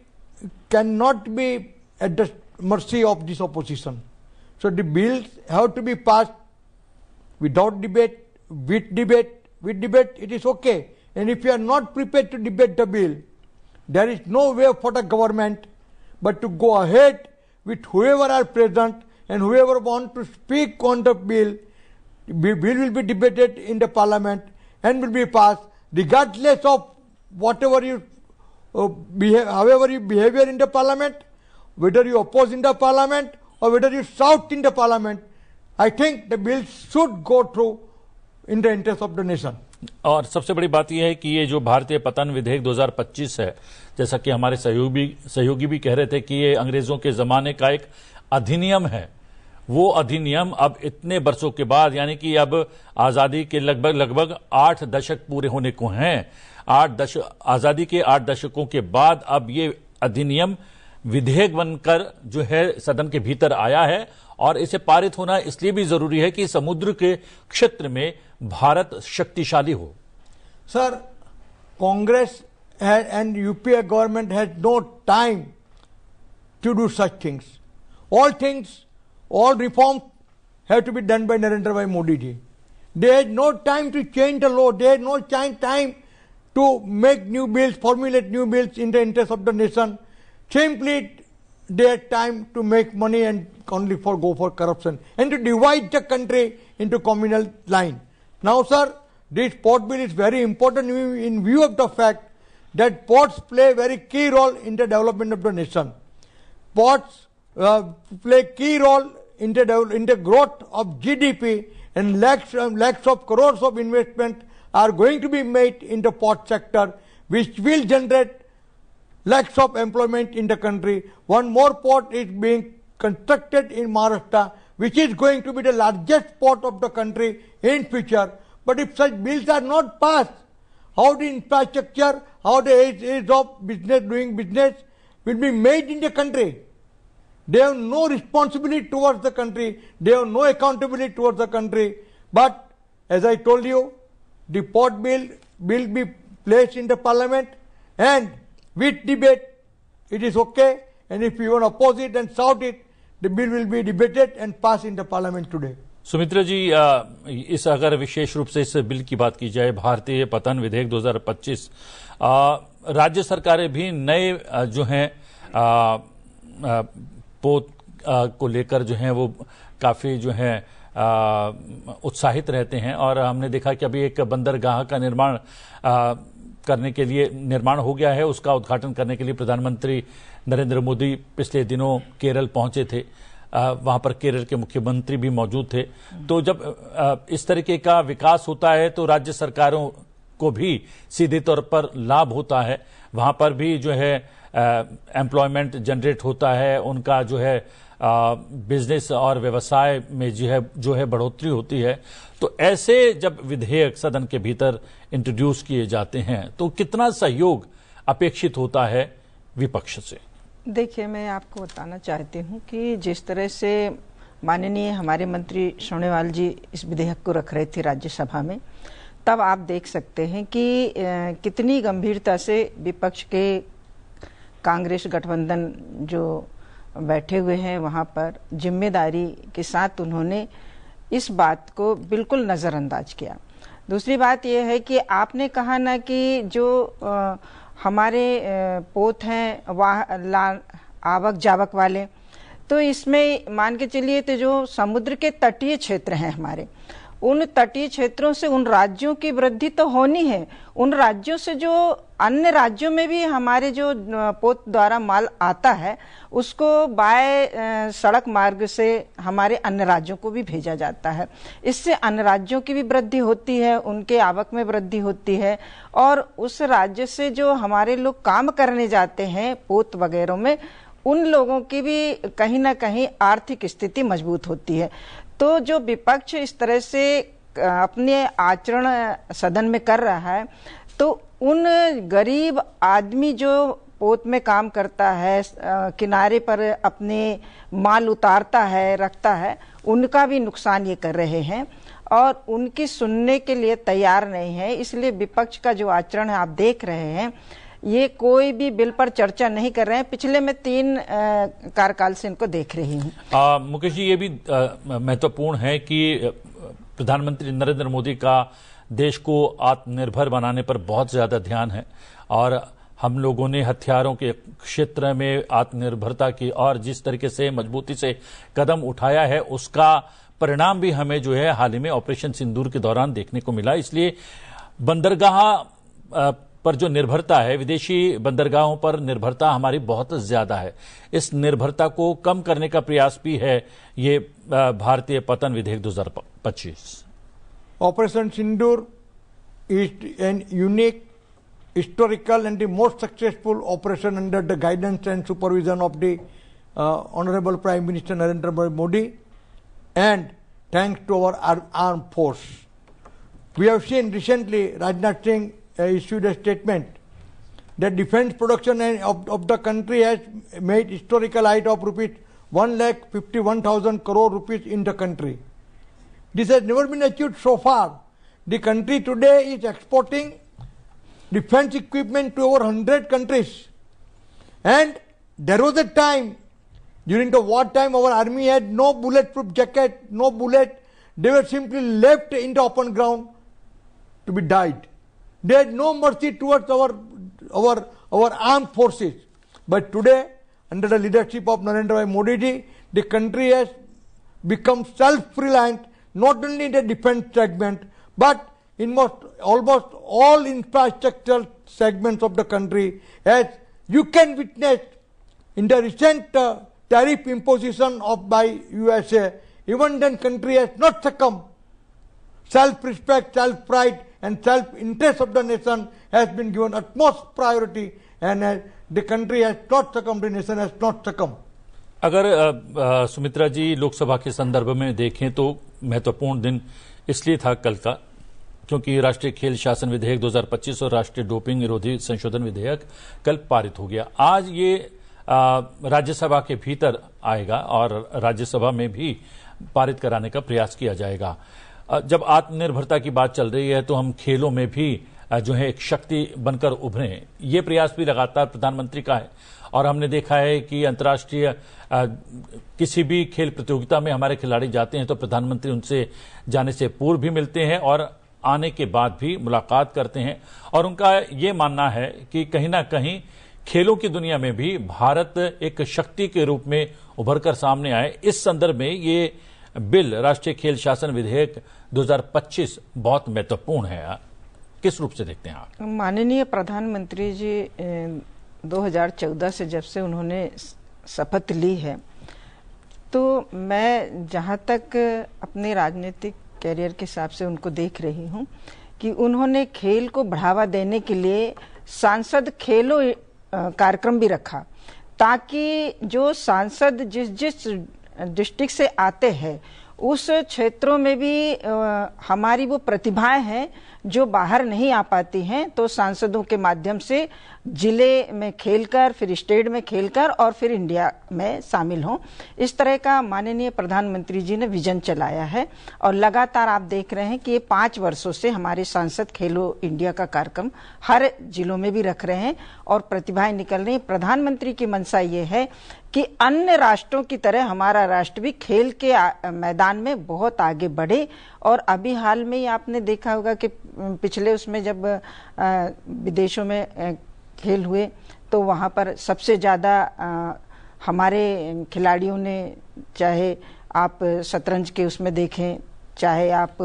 cannot be at the mercy of this opposition. So the bills have to be passed without debate, with debate. With debate, it is okay. And if you are not prepared to debate the bill, there is no way for the government but to go ahead with whoever are present and whoever want to speak on the bill. Bill will be debated in the parliament and will be passed regardless of whatever you however you behavior in the parliament, whether you oppose in the parliament or whether you shout in the parliament. I think the bill should go through in the interest of the nation. और सबसे बड़ी बात यह है कि ये जो भारतीय पतन विधेयक 2025 है, जैसा कि हमारे सहयोगी भी कह रहे थे कि ये अंग्रेजों के जमाने का एक अधिनियम है। वो अधिनियम अब इतने वर्षों के बाद, यानी कि अब आजादी के लगभग 8 दशक पूरे होने को हैं, आजादी के 8 दशकों के बाद अब ये अधिनियम विधेयक बनकर जो है सदन के भीतर आया है। और इसे पारित होना इसलिए भी जरूरी है कि समुद्र के क्षेत्र में भारत शक्तिशाली हो। Sir, Congress and UPA government has no time to do such things. All reforms have to be done by Narendra Bhai Modi ji. They had no time to change the law. They had no time to make new bills, formulate new bills in the interest of the nation. Simply, they had time to make money and only go for corruption and to divide the country into communal line. Now, sir, this port bill is very important in view of the fact that ports play a very key role in the development of the nation. Ports play key role in the growth of GDP, and lakhs of crores of investment are going to be made in the port sector, which will generate lakhs of employment in the country. One more port is being constructed in Maharashtra, which is going to be the largest port of the country in future. But if such bills are not passed, how the infrastructure, how the aids of business, doing business will be made in the country? They have no responsibility towards the country. They have no accountability towards the country. But as I told you, the port bill will be placed in the parliament, and with debate, it is okay. And if you want to oppose it and shout it, the bill will be debated and passed in the parliament today. Sumitra ji, इस अगर विशेष रूप से इस बिल की बात की जाए, भारतीय पतन विधेयक 2025, राज्य सरकारें भी नए जो हैं पोत को लेकर जो हैं वो काफी जो हैं उत्साहित रहते हैं। और हमने देखा कि अभी एक बंदरगाह का निर्माण हो गया है। उसका उद्घाटन करने के लिए प्रधानमंत्री नरेंद्र मोदी पिछले दिनों केरल पहुंचे थे। वहां पर केरल के मुख्यमंत्री भी मौजूद थे। तो जब इस तरीके का विकास होता है तो राज्य सरकारों को भी सीधे तौर पर लाभ होता है। वहां पर भी जो है एम्प्लॉयमेंट जनरेट होता है, उनका जो है बिजनेस और व्यवसाय में जो है बढ़ोतरी होती है। तो ऐसे जब विधेयक सदन के भीतर इंट्रोड्यूस किए जाते हैं तो कितना सहयोग अपेक्षित होता है विपक्ष से? देखिए, मैं आपको बताना चाहती हूं कि जिस तरह से माननीय हमारे मंत्री सोनेवाल जी इस विधेयक को रख रहे थे राज्यसभा में, तब आप देख सकते हैं कि कितनी गंभीरता से विपक्ष के कांग्रेस गठबंधन जो बैठे हुए हैं वहां पर जिम्मेदारी के साथ उन्होंने इस बात को बिल्कुल नज़रअंदाज किया। दूसरी बात यह है कि आपने कहा ना कि जो हमारे पोत हैं आवक जावक वाले, तो इसमें मान के चलिए तो जो समुद्र के तटीय क्षेत्र हैं हमारे, उन तटीय क्षेत्रों से उन राज्यों की वृद्धि तो होनी है, उन राज्यों से जो अन्य राज्यों में भी हमारे जो पोत द्वारा माल आता है उसको बाय सड़क मार्ग से हमारे अन्य राज्यों को भी भेजा जाता है। इससे अन्य राज्यों की भी वृद्धि होती है, उनके आवक में वृद्धि होती है, और उस राज्य से जो हमारे लोग काम करने जाते हैं पोत वगैरह में, उन लोगों की भी कहीं ना कहीं आर्थिक स्थिति मजबूत होती है। तो जो विपक्ष इस तरह से अपने आचरण सदन में कर रहा है, तो उन गरीब आदमी जो पोत में काम करता है, किनारे पर अपने माल उतारता है, रखता है, उनका भी नुकसान ये कर रहे हैं और उनकी सुनने के लिए तैयार नहीं है। इसलिए विपक्ष का जो आचरण है आप देख रहे हैं, ये कोई भी बिल पर चर्चा नहीं कर रहे हैं। पिछले मैं 3 कार्यकाल से इनको देख रही हूँ। मुकेश जी, ये भी महत्वपूर्ण है कि प्रधानमंत्री नरेंद्र मोदी का देश को आत्मनिर्भर बनाने पर बहुत ज्यादा ध्यान है और हम लोगों ने हथियारों के क्षेत्र में आत्मनिर्भरता की और जिस तरीके से मजबूती से कदम उठाया है उसका परिणाम भी हमें जो है हाल ही में ऑपरेशन सिंदूर के दौरान देखने को मिला। इसलिए बंदरगाह पर जो निर्भरता है, विदेशी बंदरगाहों पर निर्भरता हमारी बहुत ज्यादा है। इस निर्भरता को कम करने का प्रयास भी है ये भारतीय पतन विधेयक 2025। Operation Sindoor is an unique, historical and the most successful operation under the guidance and supervision of the Honorable Prime Minister Narendra Modi, and thanks to our armed force. We have seen recently Rajnath Singh issued a statement that defense production of the country has made historical height of rupees 1,51,000 crore rupees in the country. This has never been achieved so far. The country today is exporting defense equipment to over 100 countries. And there was a time, during the war time, our army had no bulletproof jacket, no bullet. They were simply left in the open ground to be died. They had no mercy towards our armed forces. But today, under the leadership of Narendra Modi ji, the country has become self-reliant, not only in the defense segment, but in almost all infrastructural segments of the country. As you can witness in the recent tariff imposition by USA, even then country has not succumbed. Self-respect, self-pride and self-interest of the nation has been given utmost priority, and the country has not succumbed, the nation has not succumbed. अगर सुमित्रा जी लोकसभा के संदर्भ में देखें तो महत्वपूर्ण दिन इसलिए था कल का, क्योंकि राष्ट्रीय खेल शासन विधेयक 2025 और राष्ट्रीय डोपिंग विरोधी संशोधन विधेयक कल पारित हो गया। आज ये राज्यसभा के भीतर आएगा और राज्यसभा में भी पारित कराने का प्रयास किया जाएगा। जब आत्मनिर्भरता की बात चल रही है तो हम खेलों में भी जो है एक शक्ति बनकर उभरें, ये प्रयास भी लगातार प्रधानमंत्री का है। और हमने देखा है कि अंतर्राष्ट्रीय किसी भी खेल प्रतियोगिता में हमारे खिलाड़ी जाते हैं तो प्रधानमंत्री उनसे जाने से पूर्व भी मिलते हैं और आने के बाद भी मुलाकात करते हैं, और उनका ये मानना है कि कहीं ना कहीं खेलों की दुनिया में भी भारत एक शक्ति के रूप में उभरकर सामने आए। इस संदर्भ में ये बिल राष्ट्रीय खेल शासन विधेयक 2025 बहुत महत्वपूर्ण है। किस रूप से देखते हैं आप? माननीय प्रधानमंत्री जी 2014 से जब से उन्होंने शपथ ली है, तो मैं जहां तक अपने राजनीतिक कैरियर के हिसाब से उनको देख रही हूं कि उन्होंने खेल को बढ़ावा देने के लिए सांसद खेलो कार्यक्रम भी रखा, ताकि जो सांसद जिस डिस्ट्रिक्ट से आते हैं उस क्षेत्रों में भी हमारी वो प्रतिभाएं हैं जो बाहर नहीं आ पाती हैं, तो सांसदों के माध्यम से जिले में खेलकर, फिर स्टेट में खेलकर और फिर इंडिया में शामिल हों। इस तरह का माननीय प्रधानमंत्री जी ने विजन चलाया है और लगातार आप देख रहे हैं कि ये 5 वर्षों से हमारे सांसद खेलो इंडिया का कार्यक्रम हर जिलों में भी रख रहे हैं और प्रतिभाएं निकल रही हैं। प्रधानमंत्री की मंशा ये है कि अन्य राष्ट्रों की तरह हमारा राष्ट्र भी खेल के मैदान में बहुत आगे बढ़े। और अभी हाल में ही आपने देखा होगा कि पिछले उसमें जब विदेशों में खेल हुए तो वहां पर सबसे ज्यादा हमारे खिलाड़ियों ने, चाहे आप शतरंज के उसमें देखें, चाहे आप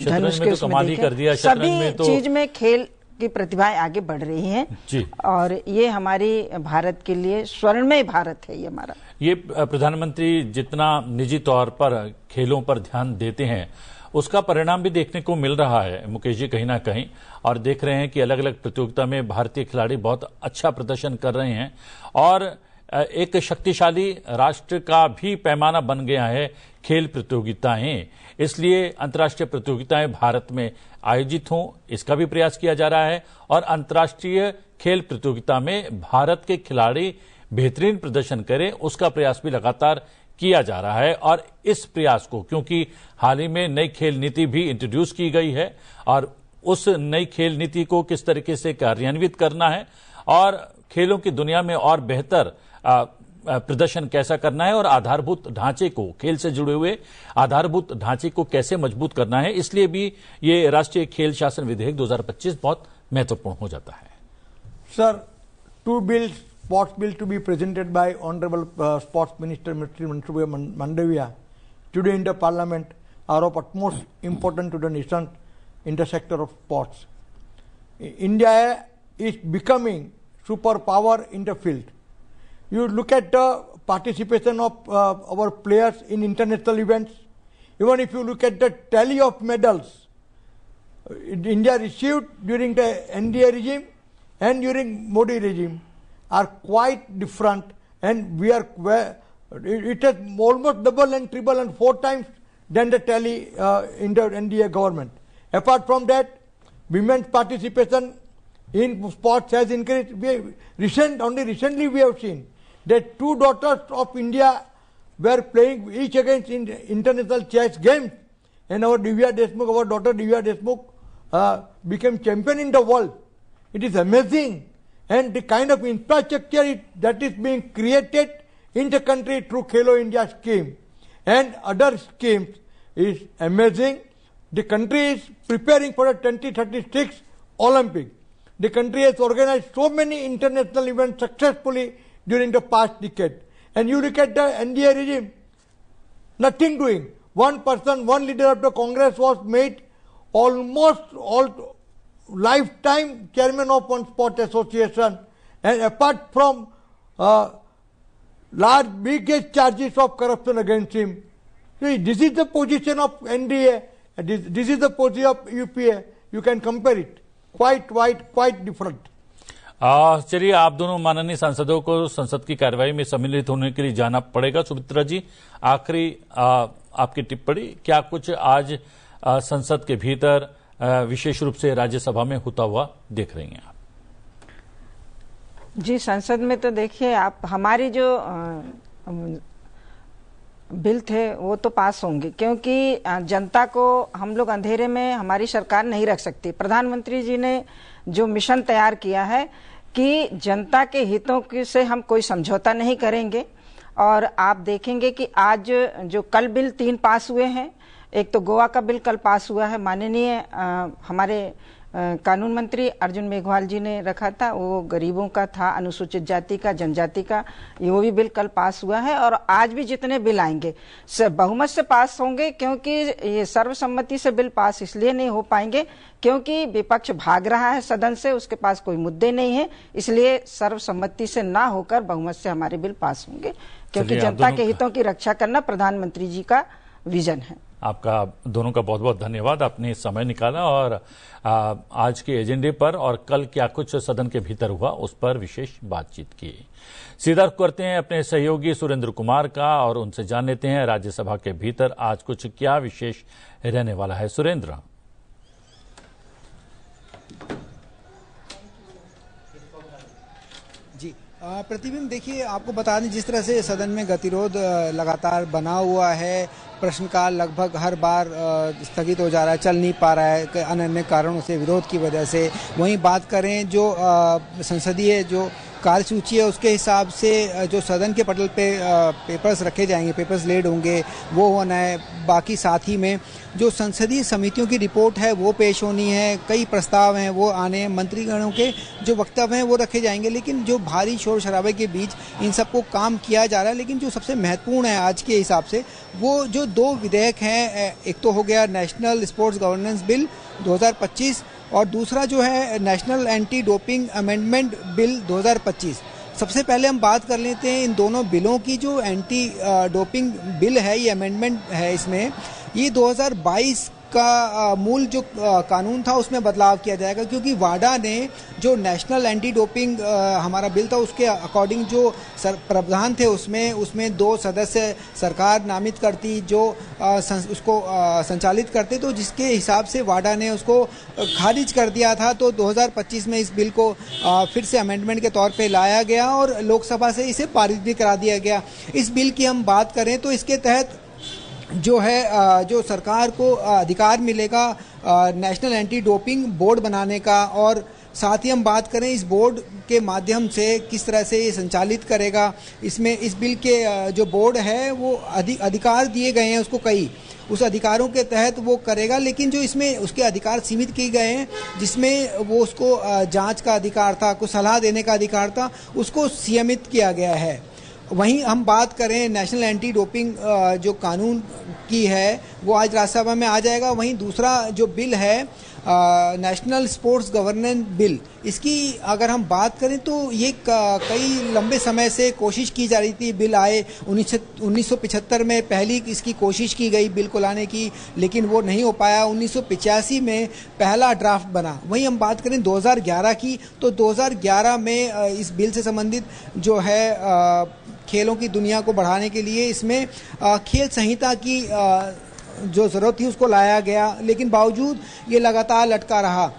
धनुष के उसमें देखें, सभी चीज में खेल की प्रतिभाएं आगे बढ़ रही हैं जी। और ये हमारी भारत के लिए स्वर्णमय भारत है ये हमारा। ये प्रधानमंत्री जितना निजी तौर पर खेलों पर ध्यान देते हैं उसका परिणाम भी देखने को मिल रहा है मुकेश जी, कहीं ना कहीं। और देख रहे हैं कि अलग अलग प्रतियोगिता में भारतीय खिलाड़ी बहुत अच्छा प्रदर्शन कर रहे हैं और एक शक्तिशाली राष्ट्र का भी पैमाना बन गया है खेल प्रतियोगिताएं। इसलिए अंतर्राष्ट्रीय प्रतियोगिताएं भारत में आयोजित हों, इसका भी प्रयास किया जा रहा है और अंतर्राष्ट्रीय खेल प्रतियोगिता में भारत के खिलाड़ी बेहतरीन प्रदर्शन करें, उसका प्रयास भी लगातार किया जा रहा है। और इस प्रयास को, क्योंकि हाल ही में नई खेल नीति भी इंट्रोड्यूस की गई है और उस नई खेल नीति को किस तरीके से कार्यान्वित करना है और खेलों की दुनिया में और बेहतर प्रदर्शन कैसा करना है और आधारभूत ढांचे को, खेल से जुड़े हुए आधारभूत ढांचे को कैसे मजबूत करना है, इसलिए भी ये राष्ट्रीय खेल शासन विधेयक 2025 बहुत महत्वपूर्ण हो जाता है। Sir, 2 bills, sports bill to be presented by Honorable Sports Minister Mr. Mansukh Mandavia today in the Parliament are of utmost importance to the nation in the sector of sports. India is becoming superpower in the field. You look at the participation of our players in international events. Even if you look at the tally of medals India received during the NDA regime and during Modi regime are quite different, and we are it is almost double and triple and 4 times than the tally in the NDA government. Apart from that, women's participation in sports has increased. Only recently we have seen that 2 daughters of India were playing each against in international chess games, and our Divya Deshmukh, our daughter Divya Deshmukh became champion in the world. It is amazing, and the kind of infrastructure that is being created in the country through Khelo India scheme and other schemes is amazing. The country is preparing for the 2036 Olympic. The country has organized so many international events successfully during the past decade. And you look at the NDA regime, nothing doing. One person, one leader of the Congress was made almost all lifetime chairman of one sport association, and apart from large biggest charges of corruption against him. See, this is the position of NDA, this is the position of UPA. You can compare it. Quite different. चलिए, आप दोनों माननीय सांसदों को संसद की कार्यवाही में सम्मिलित होने के लिए जाना पड़ेगा। सुमित्रा जी, आखिरी आपकी टिप्पणी, क्या कुछ आज संसद के भीतर विशेष रूप से राज्यसभा में होता हुआ देख रही हैं आप? जी, संसद में तो देखिए आप, हमारी जो बिल थे वो तो पास होंगे, क्योंकि जनता को हम लोग अंधेरे में हमारी सरकार नहीं रख सकती। प्रधानमंत्री जी ने जो मिशन तैयार किया है कि जनता के हितों से हम कोई समझौता नहीं करेंगे। और आप देखेंगे कि आज जो कल बिल 3 पास हुए हैं, एक तो गोवा का बिल कल पास हुआ है, माननीय हमारे कानून मंत्री अर्जुन मेघवाल जी ने रखा था, वो गरीबों का था, अनुसूचित जाति का, जनजाति का, वो भी बिल कल पास हुआ है। और आज भी जितने बिल आएंगे बहुमत से पास होंगे, क्योंकि ये सर्वसम्मति से बिल पास इसलिए नहीं हो पाएंगे क्योंकि विपक्ष भाग रहा है सदन से, उसके पास कोई मुद्दे नहीं है, इसलिए सर्वसम्मति से ना होकर बहुमत से हमारे बिल पास होंगे, क्योंकि जनता के हितों की रक्षा करना प्रधानमंत्री जी का विजन है। आपका दोनों का बहुत बहुत धन्यवाद, आपने समय निकाला और आज के एजेंडे पर और कल क्या कुछ सदन के भीतर हुआ उस पर विशेष बातचीत की। सीधा करते हैं अपने सहयोगी सुरेंद्र कुमार का और उनसे जान लेते हैं राज्यसभा के भीतर आज कुछ क्या विशेष रहने वाला है। सुरेंद्र। जी प्रतिबिंब, देखिए आपको बता दें जिस तरह से सदन में गतिरोध लगातार बना हुआ है, प्रश्नकाल लगभग हर बार स्थगित हो जा रहा है, चल नहीं पा रहा है अन्य कारणों से, विरोध की वजह से। वहीं बात करें जो संसदीय जो कार्यसूची है उसके हिसाब से जो सदन के पटल पे पेपर्स रखे जाएंगे, पेपर्स लेड होंगे, वो होना है। बाकी साथ ही में जो संसदीय समितियों की रिपोर्ट है वो पेश होनी है, कई प्रस्ताव हैं वो आने हैं, मंत्रीगणों के जो वक्तव्य हैं वो रखे जाएंगे। लेकिन जो भारी शोर शराबे के बीच इन सबको काम किया जा रहा है। लेकिन जो सबसे महत्वपूर्ण है आज के हिसाब से वो जो 2 विधेयक हैं, एक तो हो गया नेशनल स्पोर्ट्स गवर्नेंस बिल 2025 और दूसरा जो है national anti doping amendment bill 2025। सबसे पहले हम बात कर लेते हैं इन दोनों बिलों की। जो एंटी डोपिंग बिल है, ये अमेंडमेंट है, इसमें ये 2022 का मूल जो कानून था उसमें बदलाव किया जाएगा, क्योंकि वाडा ने जो नेशनल एंटी डोपिंग हमारा बिल था उसके अकॉर्डिंग जो प्रावधान थे उसमें 2 सदस्य सरकार नामित करती जो उसको संचालित करते, तो जिसके हिसाब से वाडा ने उसको खारिज कर दिया था। तो 2025 में इस बिल को फिर से अमेंडमेंट के तौर पे लाया गया और लोकसभा से इसे पारित भी करा दिया गया। इस बिल की हम बात करें तो इसके तहत जो है जो सरकार को अधिकार मिलेगा नेशनल एंटी डोपिंग बोर्ड बनाने का, और साथ ही हम बात करें इस बोर्ड के माध्यम से किस तरह से ये संचालित करेगा। इसमें इस बिल के जो बोर्ड है वो अधिकार दिए गए हैं उसको, कई उस अधिकारों के तहत वो करेगा। लेकिन जो इसमें उसके अधिकार सीमित किए गए हैं, जिसमें वो उसको जांच का अधिकार था, कुछ सलाह देने का अधिकार था, उसको सीमित किया गया है। वहीं हम बात करें नेशनल एंटी डोपिंग जो कानून की है वो आज राज्यसभा में आ जाएगा। वहीं दूसरा जो बिल है नेशनल स्पोर्ट्स गवर्नेंस बिल, इसकी अगर हम बात करें तो ये कई लंबे समय से कोशिश की जा रही थी बिल आए। 1975 में पहली इसकी कोशिश की गई बिल को लाने की, लेकिन वो नहीं हो पाया। 1985 में पहला ड्राफ्ट बना। वहीं हम बात करें 2011 की, तो 2011 में इस बिल से संबंधित जो है खेलों की दुनिया को बढ़ाने के लिए इसमें खेल संहिता की जो ज़रूरत थी उसको लाया गया, लेकिन बावजूद ये लगातार लटका रहा।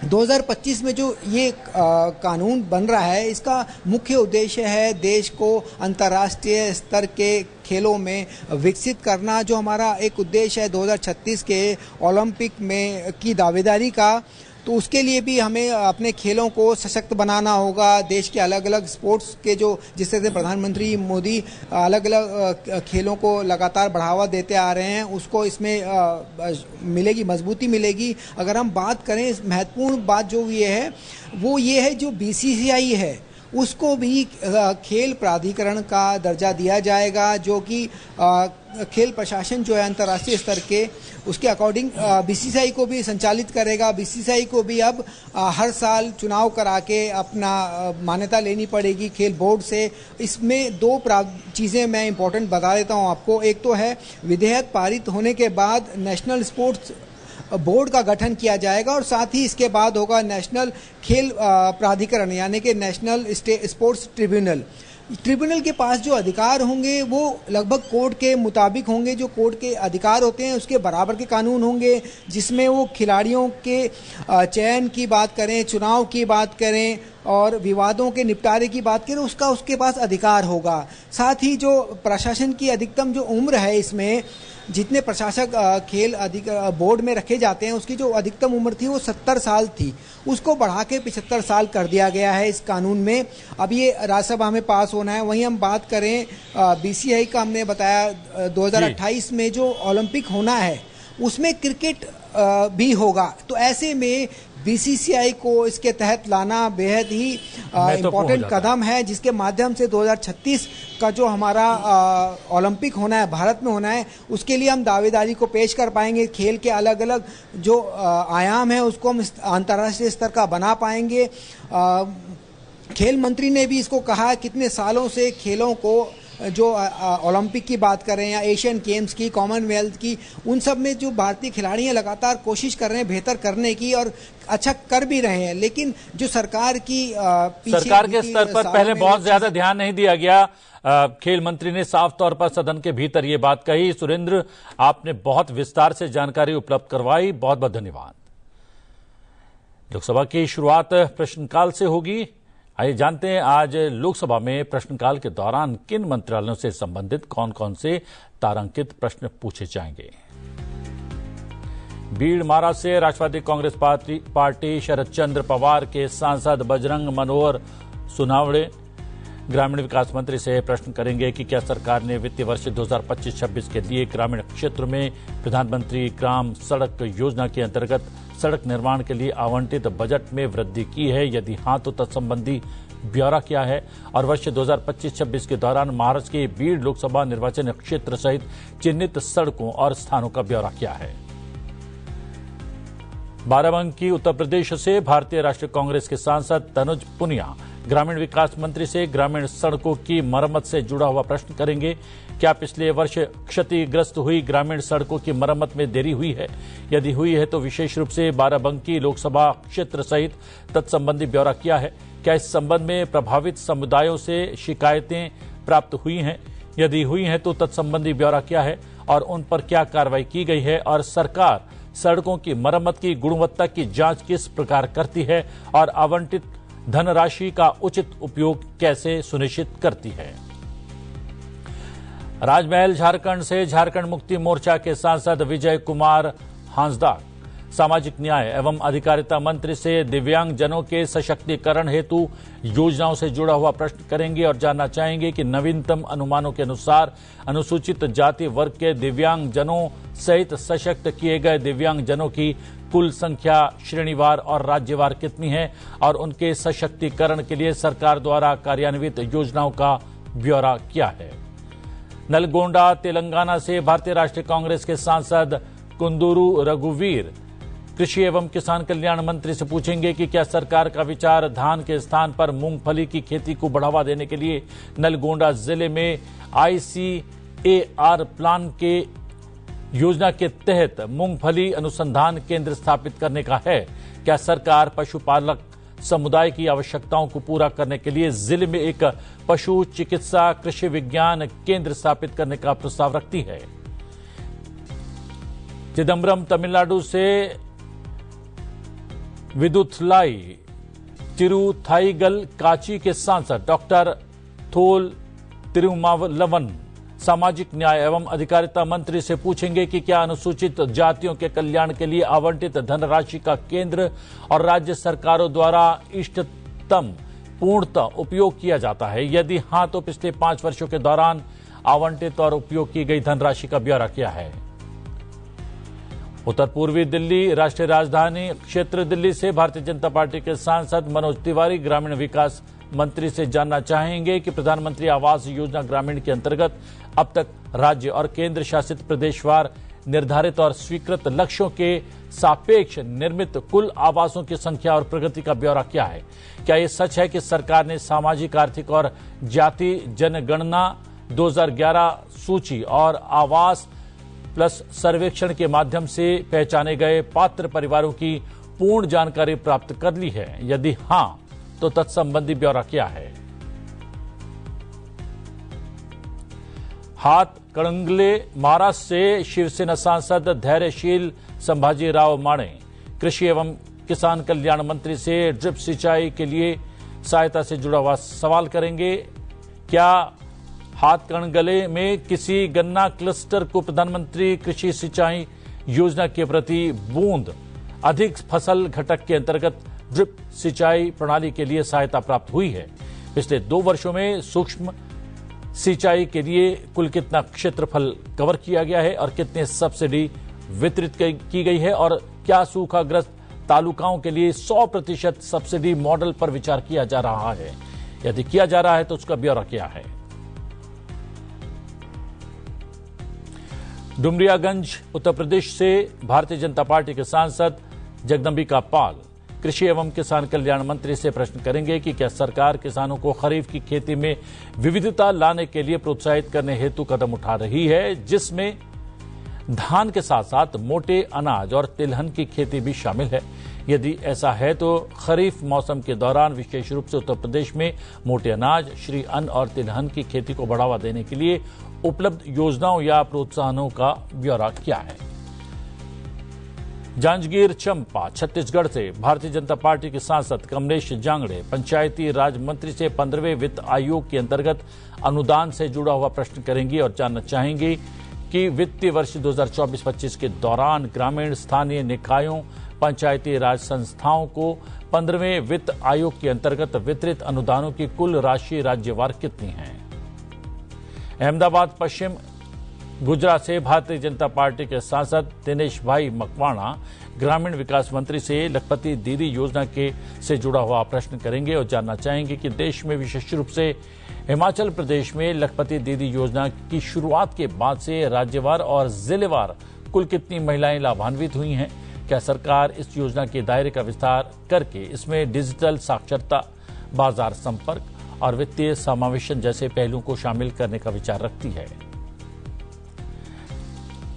2025 में जो ये कानून बन रहा है, इसका मुख्य उद्देश्य है देश को अंतर्राष्ट्रीय स्तर के खेलों में विकसित करना। जो हमारा एक उद्देश्य है 2036 के ओलंपिक में की दावेदारी का, तो उसके लिए भी हमें अपने खेलों को सशक्त बनाना होगा। देश के अलग अलग स्पोर्ट्स के जो जिस तरह से प्रधानमंत्री मोदी अलग अलग खेलों को लगातार बढ़ावा देते आ रहे हैं, उसको इसमें मिलेगी, मजबूती मिलेगी। अगर हम बात करें, महत्वपूर्ण बात जो ये है वो ये है जो BCCI है उसको भी खेल प्राधिकरण का दर्जा दिया जाएगा, जो कि खेल प्रशासन जो है अंतर्राष्ट्रीय स्तर के उसके अकॉर्डिंग BCCI को भी संचालित करेगा। BCCI को भी अब हर साल चुनाव करा के अपना मान्यता लेनी पड़ेगी खेल बोर्ड से। इसमें 2 चीज़ें मैं इंपॉर्टेंट बता देता हूं आपको। एक तो है विधेयक पारित होने के बाद नेशनल स्पोर्ट्स बोर्ड का गठन किया जाएगा, और साथ ही इसके बाद होगा नेशनल खेल प्राधिकरण यानी कि नेशनल स्पोर्ट्स ट्रिब्यूनल के पास जो अधिकार होंगे वो लगभग कोर्ट के मुताबिक होंगे। जो कोर्ट के अधिकार होते हैं उसके बराबर के कानून होंगे, जिसमें वो खिलाड़ियों के चयन की बात करें, चुनाव की बात करें और विवादों के निपटारे की बात करें, उसका उसके पास अधिकार होगा। साथ ही जो प्रशासन की अधिकतम जो उम्र है, इसमें जितने प्रशासक खेल बोर्ड में रखे जाते हैं उसकी जो अधिकतम उम्र थी वो 70 साल थी, उसको बढ़ा के 75 साल कर दिया गया है इस कानून में। अब ये राज्यसभा में पास होना है। वहीं हम बात करें BCCI का, हमने बताया 2028 में जो ओलंपिक होना है उसमें क्रिकेट भी होगा, तो ऐसे में BCCI को इसके तहत लाना बेहद ही इम्पोर्टेंट कदम है, जिसके माध्यम से 2036 का जो हमारा ओलंपिक होना है, भारत में होना है, उसके लिए हम दावेदारी को पेश कर पाएंगे। खेल के अलग अलग जो आयाम है उसको हम अंतर्राष्ट्रीय स्तर का बना पाएंगे। खेल मंत्री ने भी इसको कहा, कितने सालों से खेलों को जो ओलंपिक की बात करें या एशियन गेम्स की, कॉमनवेल्थ की, उन सब में जो भारतीय खिलाड़ी हैं लगातार कोशिश कर रहे हैं बेहतर करने की और अच्छा कर भी रहे हैं। लेकिन जो सरकार की सरकार के स्तर पर पहले बहुत ज्यादा ध्यान नहीं दिया गया। खेल मंत्री ने साफ तौर पर सदन के भीतर ये बात कही। सुरेंद्र, आपने बहुत विस्तार से जानकारी उपलब्ध करवाई, बहुत बहुत धन्यवाद। लोकसभा की शुरुआत प्रश्नकाल से होगी। आइए जानते हैं आज लोकसभा में प्रश्नकाल के दौरान किन मंत्रालयों से संबंधित कौन कौन से तारांकित प्रश्न पूछे जाएंगे। भीलवाड़ा से राष्ट्रवादी कांग्रेस पार्टी शरद चंद्र पवार के सांसद बजरंग मनोहर सुनावड़े ग्रामीण विकास मंत्री से प्रश्न करेंगे कि क्या सरकार ने वित्तीय वर्ष 2025-26 के लिए ग्रामीण क्षेत्र में प्रधानमंत्री ग्राम सड़क योजना के अंतर्गत सड़क निर्माण के लिए आवंटित बजट में वृद्धि की है। यदि हां तो तत्संबंधी ब्यौरा क्या है और वर्ष 2025-26 के दौरान महाराष्ट्र के बीड लोकसभा निर्वाचन क्षेत्र सहित चिन्हित सड़कों और स्थानों का ब्यौरा क्या है। बाराबंकी उत्तर प्रदेश से भारतीय राष्ट्रीय कांग्रेस के सांसद तनुज पुनिया ग्रामीण विकास मंत्री से ग्रामीण सड़कों की मरम्मत से जुड़ा हुआ प्रश्न करेंगे। क्या पिछले वर्ष क्षतिग्रस्त हुई ग्रामीण सड़कों की मरम्मत में देरी हुई है? यदि हुई है तो विशेष रूप से बाराबंकी लोकसभा क्षेत्र सहित तत्संबंधी ब्यौरा क्या है? क्या इस संबंध में प्रभावित समुदायों से शिकायतें प्राप्त हुई हैं? यदि हुई हैं तो तत्संबंधी ब्यौरा क्या है और उन पर क्या कार्रवाई की गई है? और सरकार सड़कों की मरम्मत की गुणवत्ता की जांच किस प्रकार करती है और आवंटित धनराशि का उचित उपयोग कैसे सुनिश्चित करती है? राजमहल झारखंड से झारखंड मुक्ति मोर्चा के सांसद विजय कुमार हांसदा सामाजिक न्याय एवं अधिकारिता मंत्री से दिव्यांगजनों के सशक्तिकरण हेतु योजनाओं से जुड़ा हुआ प्रश्न करेंगे और जानना चाहेंगे कि नवीनतम अनुमानों के अनुसार अनुसूचित जाति वर्ग के दिव्यांगजनों सहित सशक्त किए गए दिव्यांगजनों की कुल संख्या श्रेणीवार और राज्यवार कितनी है और उनके सशक्तिकरण के लिए सरकार द्वारा कार्यान्वित योजनाओं का ब्यौरा क्या है। नलगोंडा तेलंगाना से भारतीय राष्ट्रीय कांग्रेस के सांसद कुंदूरू रघुवीर कृषि एवं किसान कल्याण मंत्री से पूछेंगे कि क्या सरकार का विचार धान के स्थान पर मूंगफली की खेती को बढ़ावा देने के लिए नलगोंडा जिले में ICAR प्लान के योजना के तहत मूंगफली अनुसंधान केंद्र स्थापित करने का है। क्या सरकार पशुपालक समुदाय की आवश्यकताओं को पूरा करने के लिए जिले में एक पशु चिकित्सा कृषि विज्ञान केंद्र स्थापित करने का प्रस्ताव रखती है। चिदम्बरम तमिलनाडु से विदुथलाई तिरुथाईगल काची के सांसद डॉक्टर थोल तिरुमावलवन सामाजिक न्याय एवं अधिकारिता मंत्री से पूछेंगे कि क्या अनुसूचित जातियों के कल्याण के लिए आवंटित धनराशि का केंद्र और राज्य सरकारों द्वारा इष्टतम पूर्णतः उपयोग किया जाता है। यदि हां तो पिछले 5 वर्षों के दौरान आवंटित और उपयोग की गई धनराशि का ब्यौरा क्या है। उत्तर पूर्वी दिल्ली राष्ट्रीय राजधानी क्षेत्र दिल्ली से भारतीय जनता पार्टी के सांसद मनोज तिवारी ग्रामीण विकास मंत्री से जानना चाहेंगे कि प्रधानमंत्री आवास योजना ग्रामीण के अंतर्गत अब तक राज्य और केंद्र शासित प्रदेशवार निर्धारित और स्वीकृत लक्ष्यों के सापेक्ष निर्मित कुल आवासों की संख्या और प्रगति का ब्यौरा क्या है। क्या यह सच है कि सरकार ने सामाजिक आर्थिक और जाति जनगणना 2011 सूची और आवास प्लस सर्वेक्षण के माध्यम से पहचाने गए पात्र परिवारों की पूर्ण जानकारी प्राप्त कर ली है? यदि हां तो तत्संबंधी ब्यौरा क्या है। हाथ कड़ंगले महाराष्ट्र से शिवसेना सांसद धैर्यशील संभाजी राव माणे कृषि एवं किसान कल्याण मंत्री से ड्रिप सिंचाई के लिए सहायता से जुड़ा हुआ सवाल करेंगे। क्या हाथ कड़ंगले में किसी गन्ना क्लस्टर को प्रधानमंत्री कृषि सिंचाई योजना के प्रति बूंद अधिक फसल घटक के अंतर्गत ड्रिप सिंचाई प्रणाली के लिए सहायता प्राप्त हुई है? पिछले 2 वर्षों में सूक्ष्म सिंचाई के लिए कुल कितना क्षेत्रफल कवर किया गया है और कितने सब्सिडी वितरित की गई है और क्या सूखाग्रस्त तालुकाओं के लिए 100% सब्सिडी मॉडल पर विचार किया जा रहा है? यदि किया जा रहा है तो उसका ब्यौरा क्या है। डुमरियागंज उत्तर प्रदेश से भारतीय जनता पार्टी के सांसद जगदंबिका पाल कृषि एवं किसान कल्याण मंत्री से प्रश्न करेंगे कि क्या सरकार किसानों को खरीफ की खेती में विविधता लाने के लिए प्रोत्साहित करने हेतु कदम उठा रही है, जिसमें धान के साथ साथ मोटे अनाज और तिलहन की खेती भी शामिल है। यदि ऐसा है तो खरीफ मौसम के दौरान विशेष रूप से उत्तर प्रदेश में मोटे अनाज, श्री अन्न और तिलहन की खेती को बढ़ावा देने के लिए उपलब्ध योजनाओं या प्रोत्साहनों का ब्यौरा क्या है। जांजगीर चंपा छत्तीसगढ़ से भारतीय जनता पार्टी के सांसद कमलेश जांगड़े पंचायती राज मंत्री से 15वें वित्त आयोग के अंतर्गत अनुदान से जुड़ा हुआ प्रश्न करेंगे और जानना चाहेंगे कि वित्तीय वर्ष 2024-25 के दौरान ग्रामीण स्थानीय निकायों पंचायती राज संस्थाओं को 15वें वित्त आयोग के अंतर्गत वितरित अनुदानों की कुल राशि राज्यवार कितनी है? अहमदाबाद पश्चिम गुजरात से भारतीय जनता पार्टी के सांसद दिनेश भाई मकवाणा ग्रामीण विकास मंत्री से लखपति दीदी योजना से जुड़ा हुआ प्रश्न करेंगे और जानना चाहेंगे कि देश में विशेष रूप से हिमाचल प्रदेश में लखपति दीदी योजना की शुरुआत के बाद से राज्यवार और जिलेवार कुल कितनी महिलाएं लाभान्वित हुई हैं? क्या सरकार इस योजना के दायरे का विस्तार करके इसमें डिजिटल साक्षरता, बाजार संपर्क और वित्तीय समावेशन जैसे पहलुओं को शामिल करने का विचार रखती है?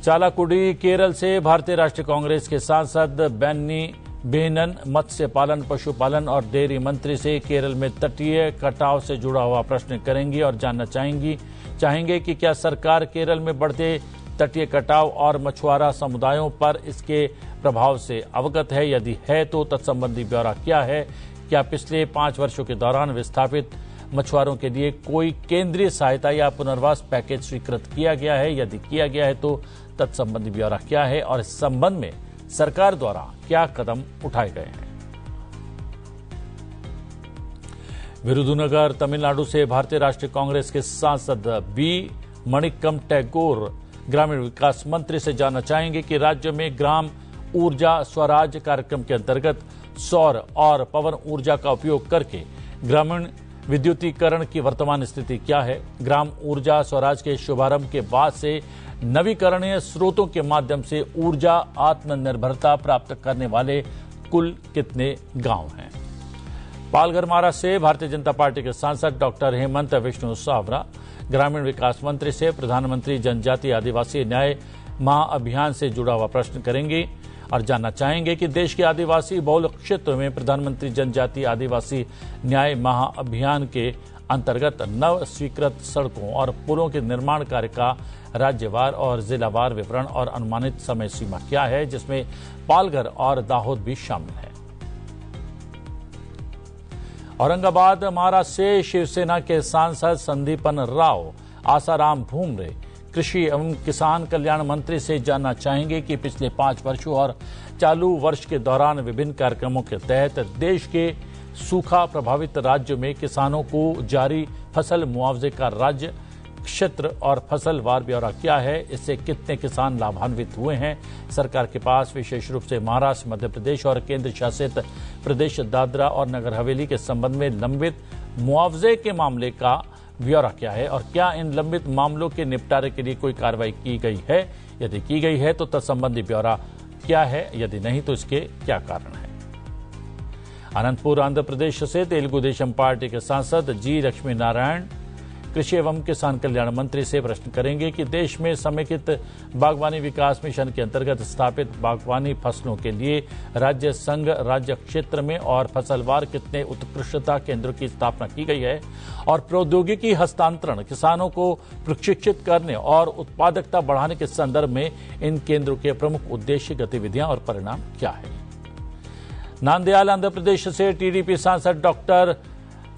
चालाकुडी केरल से भारतीय राष्ट्रीय कांग्रेस के सांसद बेन्नी बेहनन मत्स्य पालन, पशुपालन और डेयरी मंत्री से केरल में तटीय कटाव से जुड़ा हुआ प्रश्न करेंगी और जानना चाहेंगे कि क्या सरकार केरल में बढ़ते तटीय कटाव और मछुआरा समुदायों पर इसके प्रभाव से अवगत है? यदि है तो तत्संबंधी ब्यौरा क्या है? क्या पिछले 5 वर्षों के दौरान विस्थापित मछुआरों के लिए कोई केंद्रीय सहायता या पुनर्वास पैकेज स्वीकृत किया गया है? यदि किया गया है तो तत्संबंधी ब्यौरा क्या है और इस संबंध में सरकार द्वारा क्या कदम उठाए गए हैं? विरुधुनगर तमिलनाडु से भारतीय राष्ट्रीय कांग्रेस के सांसद बी मणिक्कम टैगोर ग्रामीण विकास मंत्री से जानना चाहेंगे कि राज्य में ग्राम ऊर्जा स्वराज कार्यक्रम के अंतर्गत सौर और पवन ऊर्जा का उपयोग करके ग्रामीण विद्युतीकरण की वर्तमान स्थिति क्या है? ग्राम ऊर्जा स्वराज के शुभारंभ के बाद से नवीकरणीय स्रोतों के माध्यम से ऊर्जा आत्मनिर्भरता प्राप्त करने वाले कुल कितने गांव हैं? पालघर महाराष्ट्र से भारतीय जनता पार्टी के सांसद डॉक्टर हेमंत विष्णु सावरा ग्रामीण विकास मंत्री से प्रधानमंत्री जनजातीय आदिवासी न्याय महाअभियान से जुड़ा हुआ प्रश्न करेंगे और जानना चाहेंगे कि देश के आदिवासी बहुल क्षेत्रों में प्रधानमंत्री जनजातीय आदिवासी न्याय महाअभियान के अंतर्गत नव स्वीकृत सड़कों और पुलों के निर्माण कार्य का राज्यवार और जिलावार विवरण और अनुमानित समय सीमा क्या है, जिसमें पालघर और दाहोद भी शामिल है। औरंगाबाद महाराष्ट्र से शिवसेना के सांसद संदीपन राव आसाराम भूमरे कृषि एवं किसान कल्याण मंत्री से जानना चाहेंगे कि पिछले 5 वर्षों और चालू वर्ष के दौरान विभिन्न कार्यक्रमों के तहत देश के सूखा प्रभावित राज्यों में किसानों को जारी फसल मुआवजे का राज्य, क्षेत्र और फसल वार ब्यौरा क्या है? इससे कितने किसान लाभान्वित हुए हैं? सरकार के पास विशेष रूप से महाराष्ट्र, मध्य प्रदेश और केंद्र शासित प्रदेश दादरा और नगर हवेली के संबंध में लंबित मुआवजे के मामले का ब्यौरा क्या है और क्या इन लंबित मामलों के निपटारे के लिए कोई कार्रवाई की गई है? यदि की गई है तो तत्संबंधी ब्यौरा क्या है? यदि नहीं तो इसके क्या कारण है? अनंतपुर आंध्र प्रदेश से तेलुगु देशम पार्टी के सांसद जी लक्ष्मी नारायण कृषि एवं किसान कल्याण मंत्री से प्रश्न करेंगे कि देश में समेकित बागवानी विकास मिशन के अंतर्गत स्थापित बागवानी फसलों के लिए राज्य संघ राज्य क्षेत्र में और फसलवार कितने उत्कृष्टता केंद्रों की स्थापना की गई है और प्रौद्योगिकी हस्तांतरण, किसानों को प्रशिक्षित करने और उत्पादकता बढ़ाने के संदर्भ में इन केंद्रों के प्रमुख उद्देश्य, गतिविधियां और परिणाम क्या है? नांदयाल आंध्र प्रदेश से टीडीपी सांसद डॉक्टर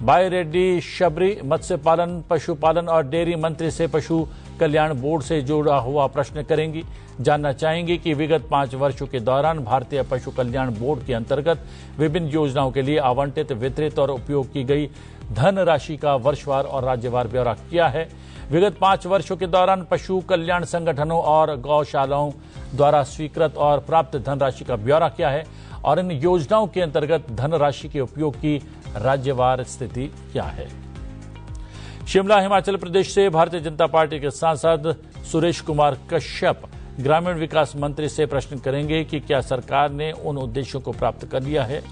बायरेड्डी शबरी मत्स्य पालन, पशुपालन और डेयरी मंत्री से पशु कल्याण बोर्ड से जुड़ा हुआ प्रश्न करेंगी। जानना चाहेंगे कि विगत 5 वर्षों के दौरान भारतीय पशु कल्याण बोर्ड के अंतर्गत विभिन्न योजनाओं के लिए आवंटित, वितरित और उपयोग की गई धनराशि का वर्षवार और राज्यवार ब्यौरा क्या है? विगत 5 वर्षों के दौरान पशु कल्याण संगठनों और गौशालाओं द्वारा स्वीकृत और प्राप्त धनराशि का ब्यौरा क्या है और इन योजनाओं के अंतर्गत धनराशि के उपयोग की राज्यवार स्थिति क्या है? शिमला हिमाचल प्रदेश से भारतीय जनता पार्टी के सांसद सुरेश कुमार कश्यप ग्रामीण विकास मंत्री से प्रश्न करेंगे कि क्या सरकार ने उन उद्देश्यों को प्राप्त कर लिया है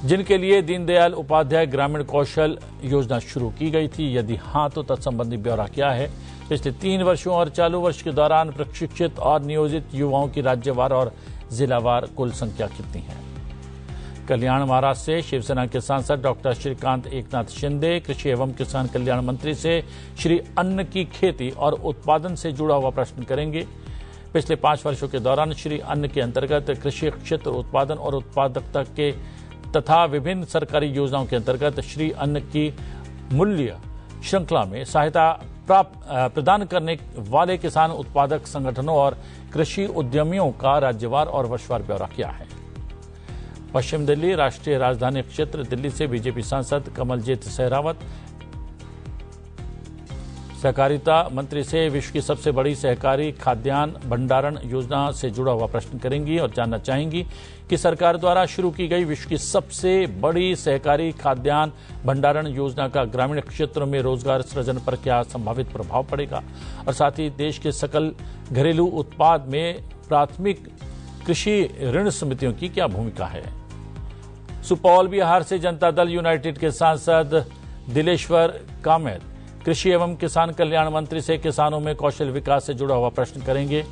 जिनके लिए दीनदयाल उपाध्याय ग्रामीण कौशल योजना शुरू की गई थी? यदि हां तो तत्संबंधी ब्यौरा क्या है? पिछले 3 वर्षों और चालू वर्ष के दौरान प्रशिक्षित और नियोजित युवाओं की राज्यवार और जिलावार कुल संख्या कितनी है? कल्याण महाराष्ट्र से शिवसेना के सांसद डॉक्टर श्रीकांत एकनाथ शिंदे कृषि एवं किसान कल्याण मंत्री से श्री अन्न की खेती और उत्पादन से जुड़ा हुआ प्रश्न करेंगे। पिछले 5 वर्षों के दौरान श्री अन्न के अंतर्गत कृषि क्षेत्र उत्पादन और उत्पादकता के तथा विभिन्न सरकारी योजनाओं के अंतर्गत श्री अन्न की मूल्य श्रृंखला में सहायता प्रदान करने वाले किसान उत्पादक संगठनों और कृषि उद्यमियों का राज्यवार और वर्षवार ब्यौरा किया है। पश्चिम दिल्ली राष्ट्रीय राजधानी क्षेत्र दिल्ली से बीजेपी सांसद कमलजीत सहरावत सहकारिता मंत्री से विश्व की सबसे बड़ी सहकारी खाद्यान्न भंडारण योजना से जुड़ा हुआ प्रश्न करेंगी और जानना चाहेंगी कि सरकार द्वारा शुरू की गई विश्व की सबसे बड़ी सहकारी खाद्यान्न भंडारण योजना का ग्रामीण क्षेत्रों में रोजगार सृजन पर क्या संभावित प्रभाव पड़ेगा और साथ ही देश के सकल घरेलू उत्पाद में प्राथमिक कृषि ऋण समितियों की क्या भूमिका है। सुपौल बिहार से जनता दल यूनाइटेड के सांसद दिलेश्वर कामेत कृषि एवं किसान कल्याण मंत्री से किसानों में कौशल विकास से जुड़ा हुआ प्रश्न करेंगे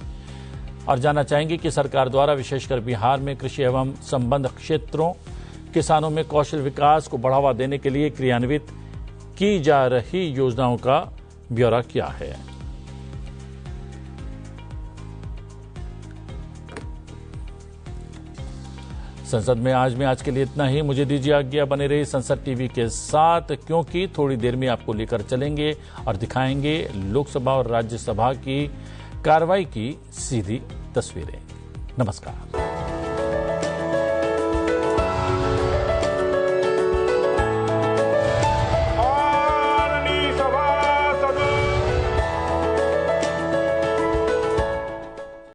और जानना चाहेंगे कि सरकार द्वारा विशेषकर बिहार में कृषि एवं संबद्ध क्षेत्रों किसानों में कौशल विकास को बढ़ावा देने के लिए क्रियान्वित की जा रही योजनाओं का ब्यौरा किया है। संसद में आज के लिए इतना ही। मुझे दीजिए आज्ञा, बने रही संसद टीवी के साथ, क्योंकि थोड़ी देर में आपको लेकर चलेंगे और दिखाएंगे लोकसभा और राज्यसभा की कार्रवाई की सीधी तस्वीरें। नमस्कार।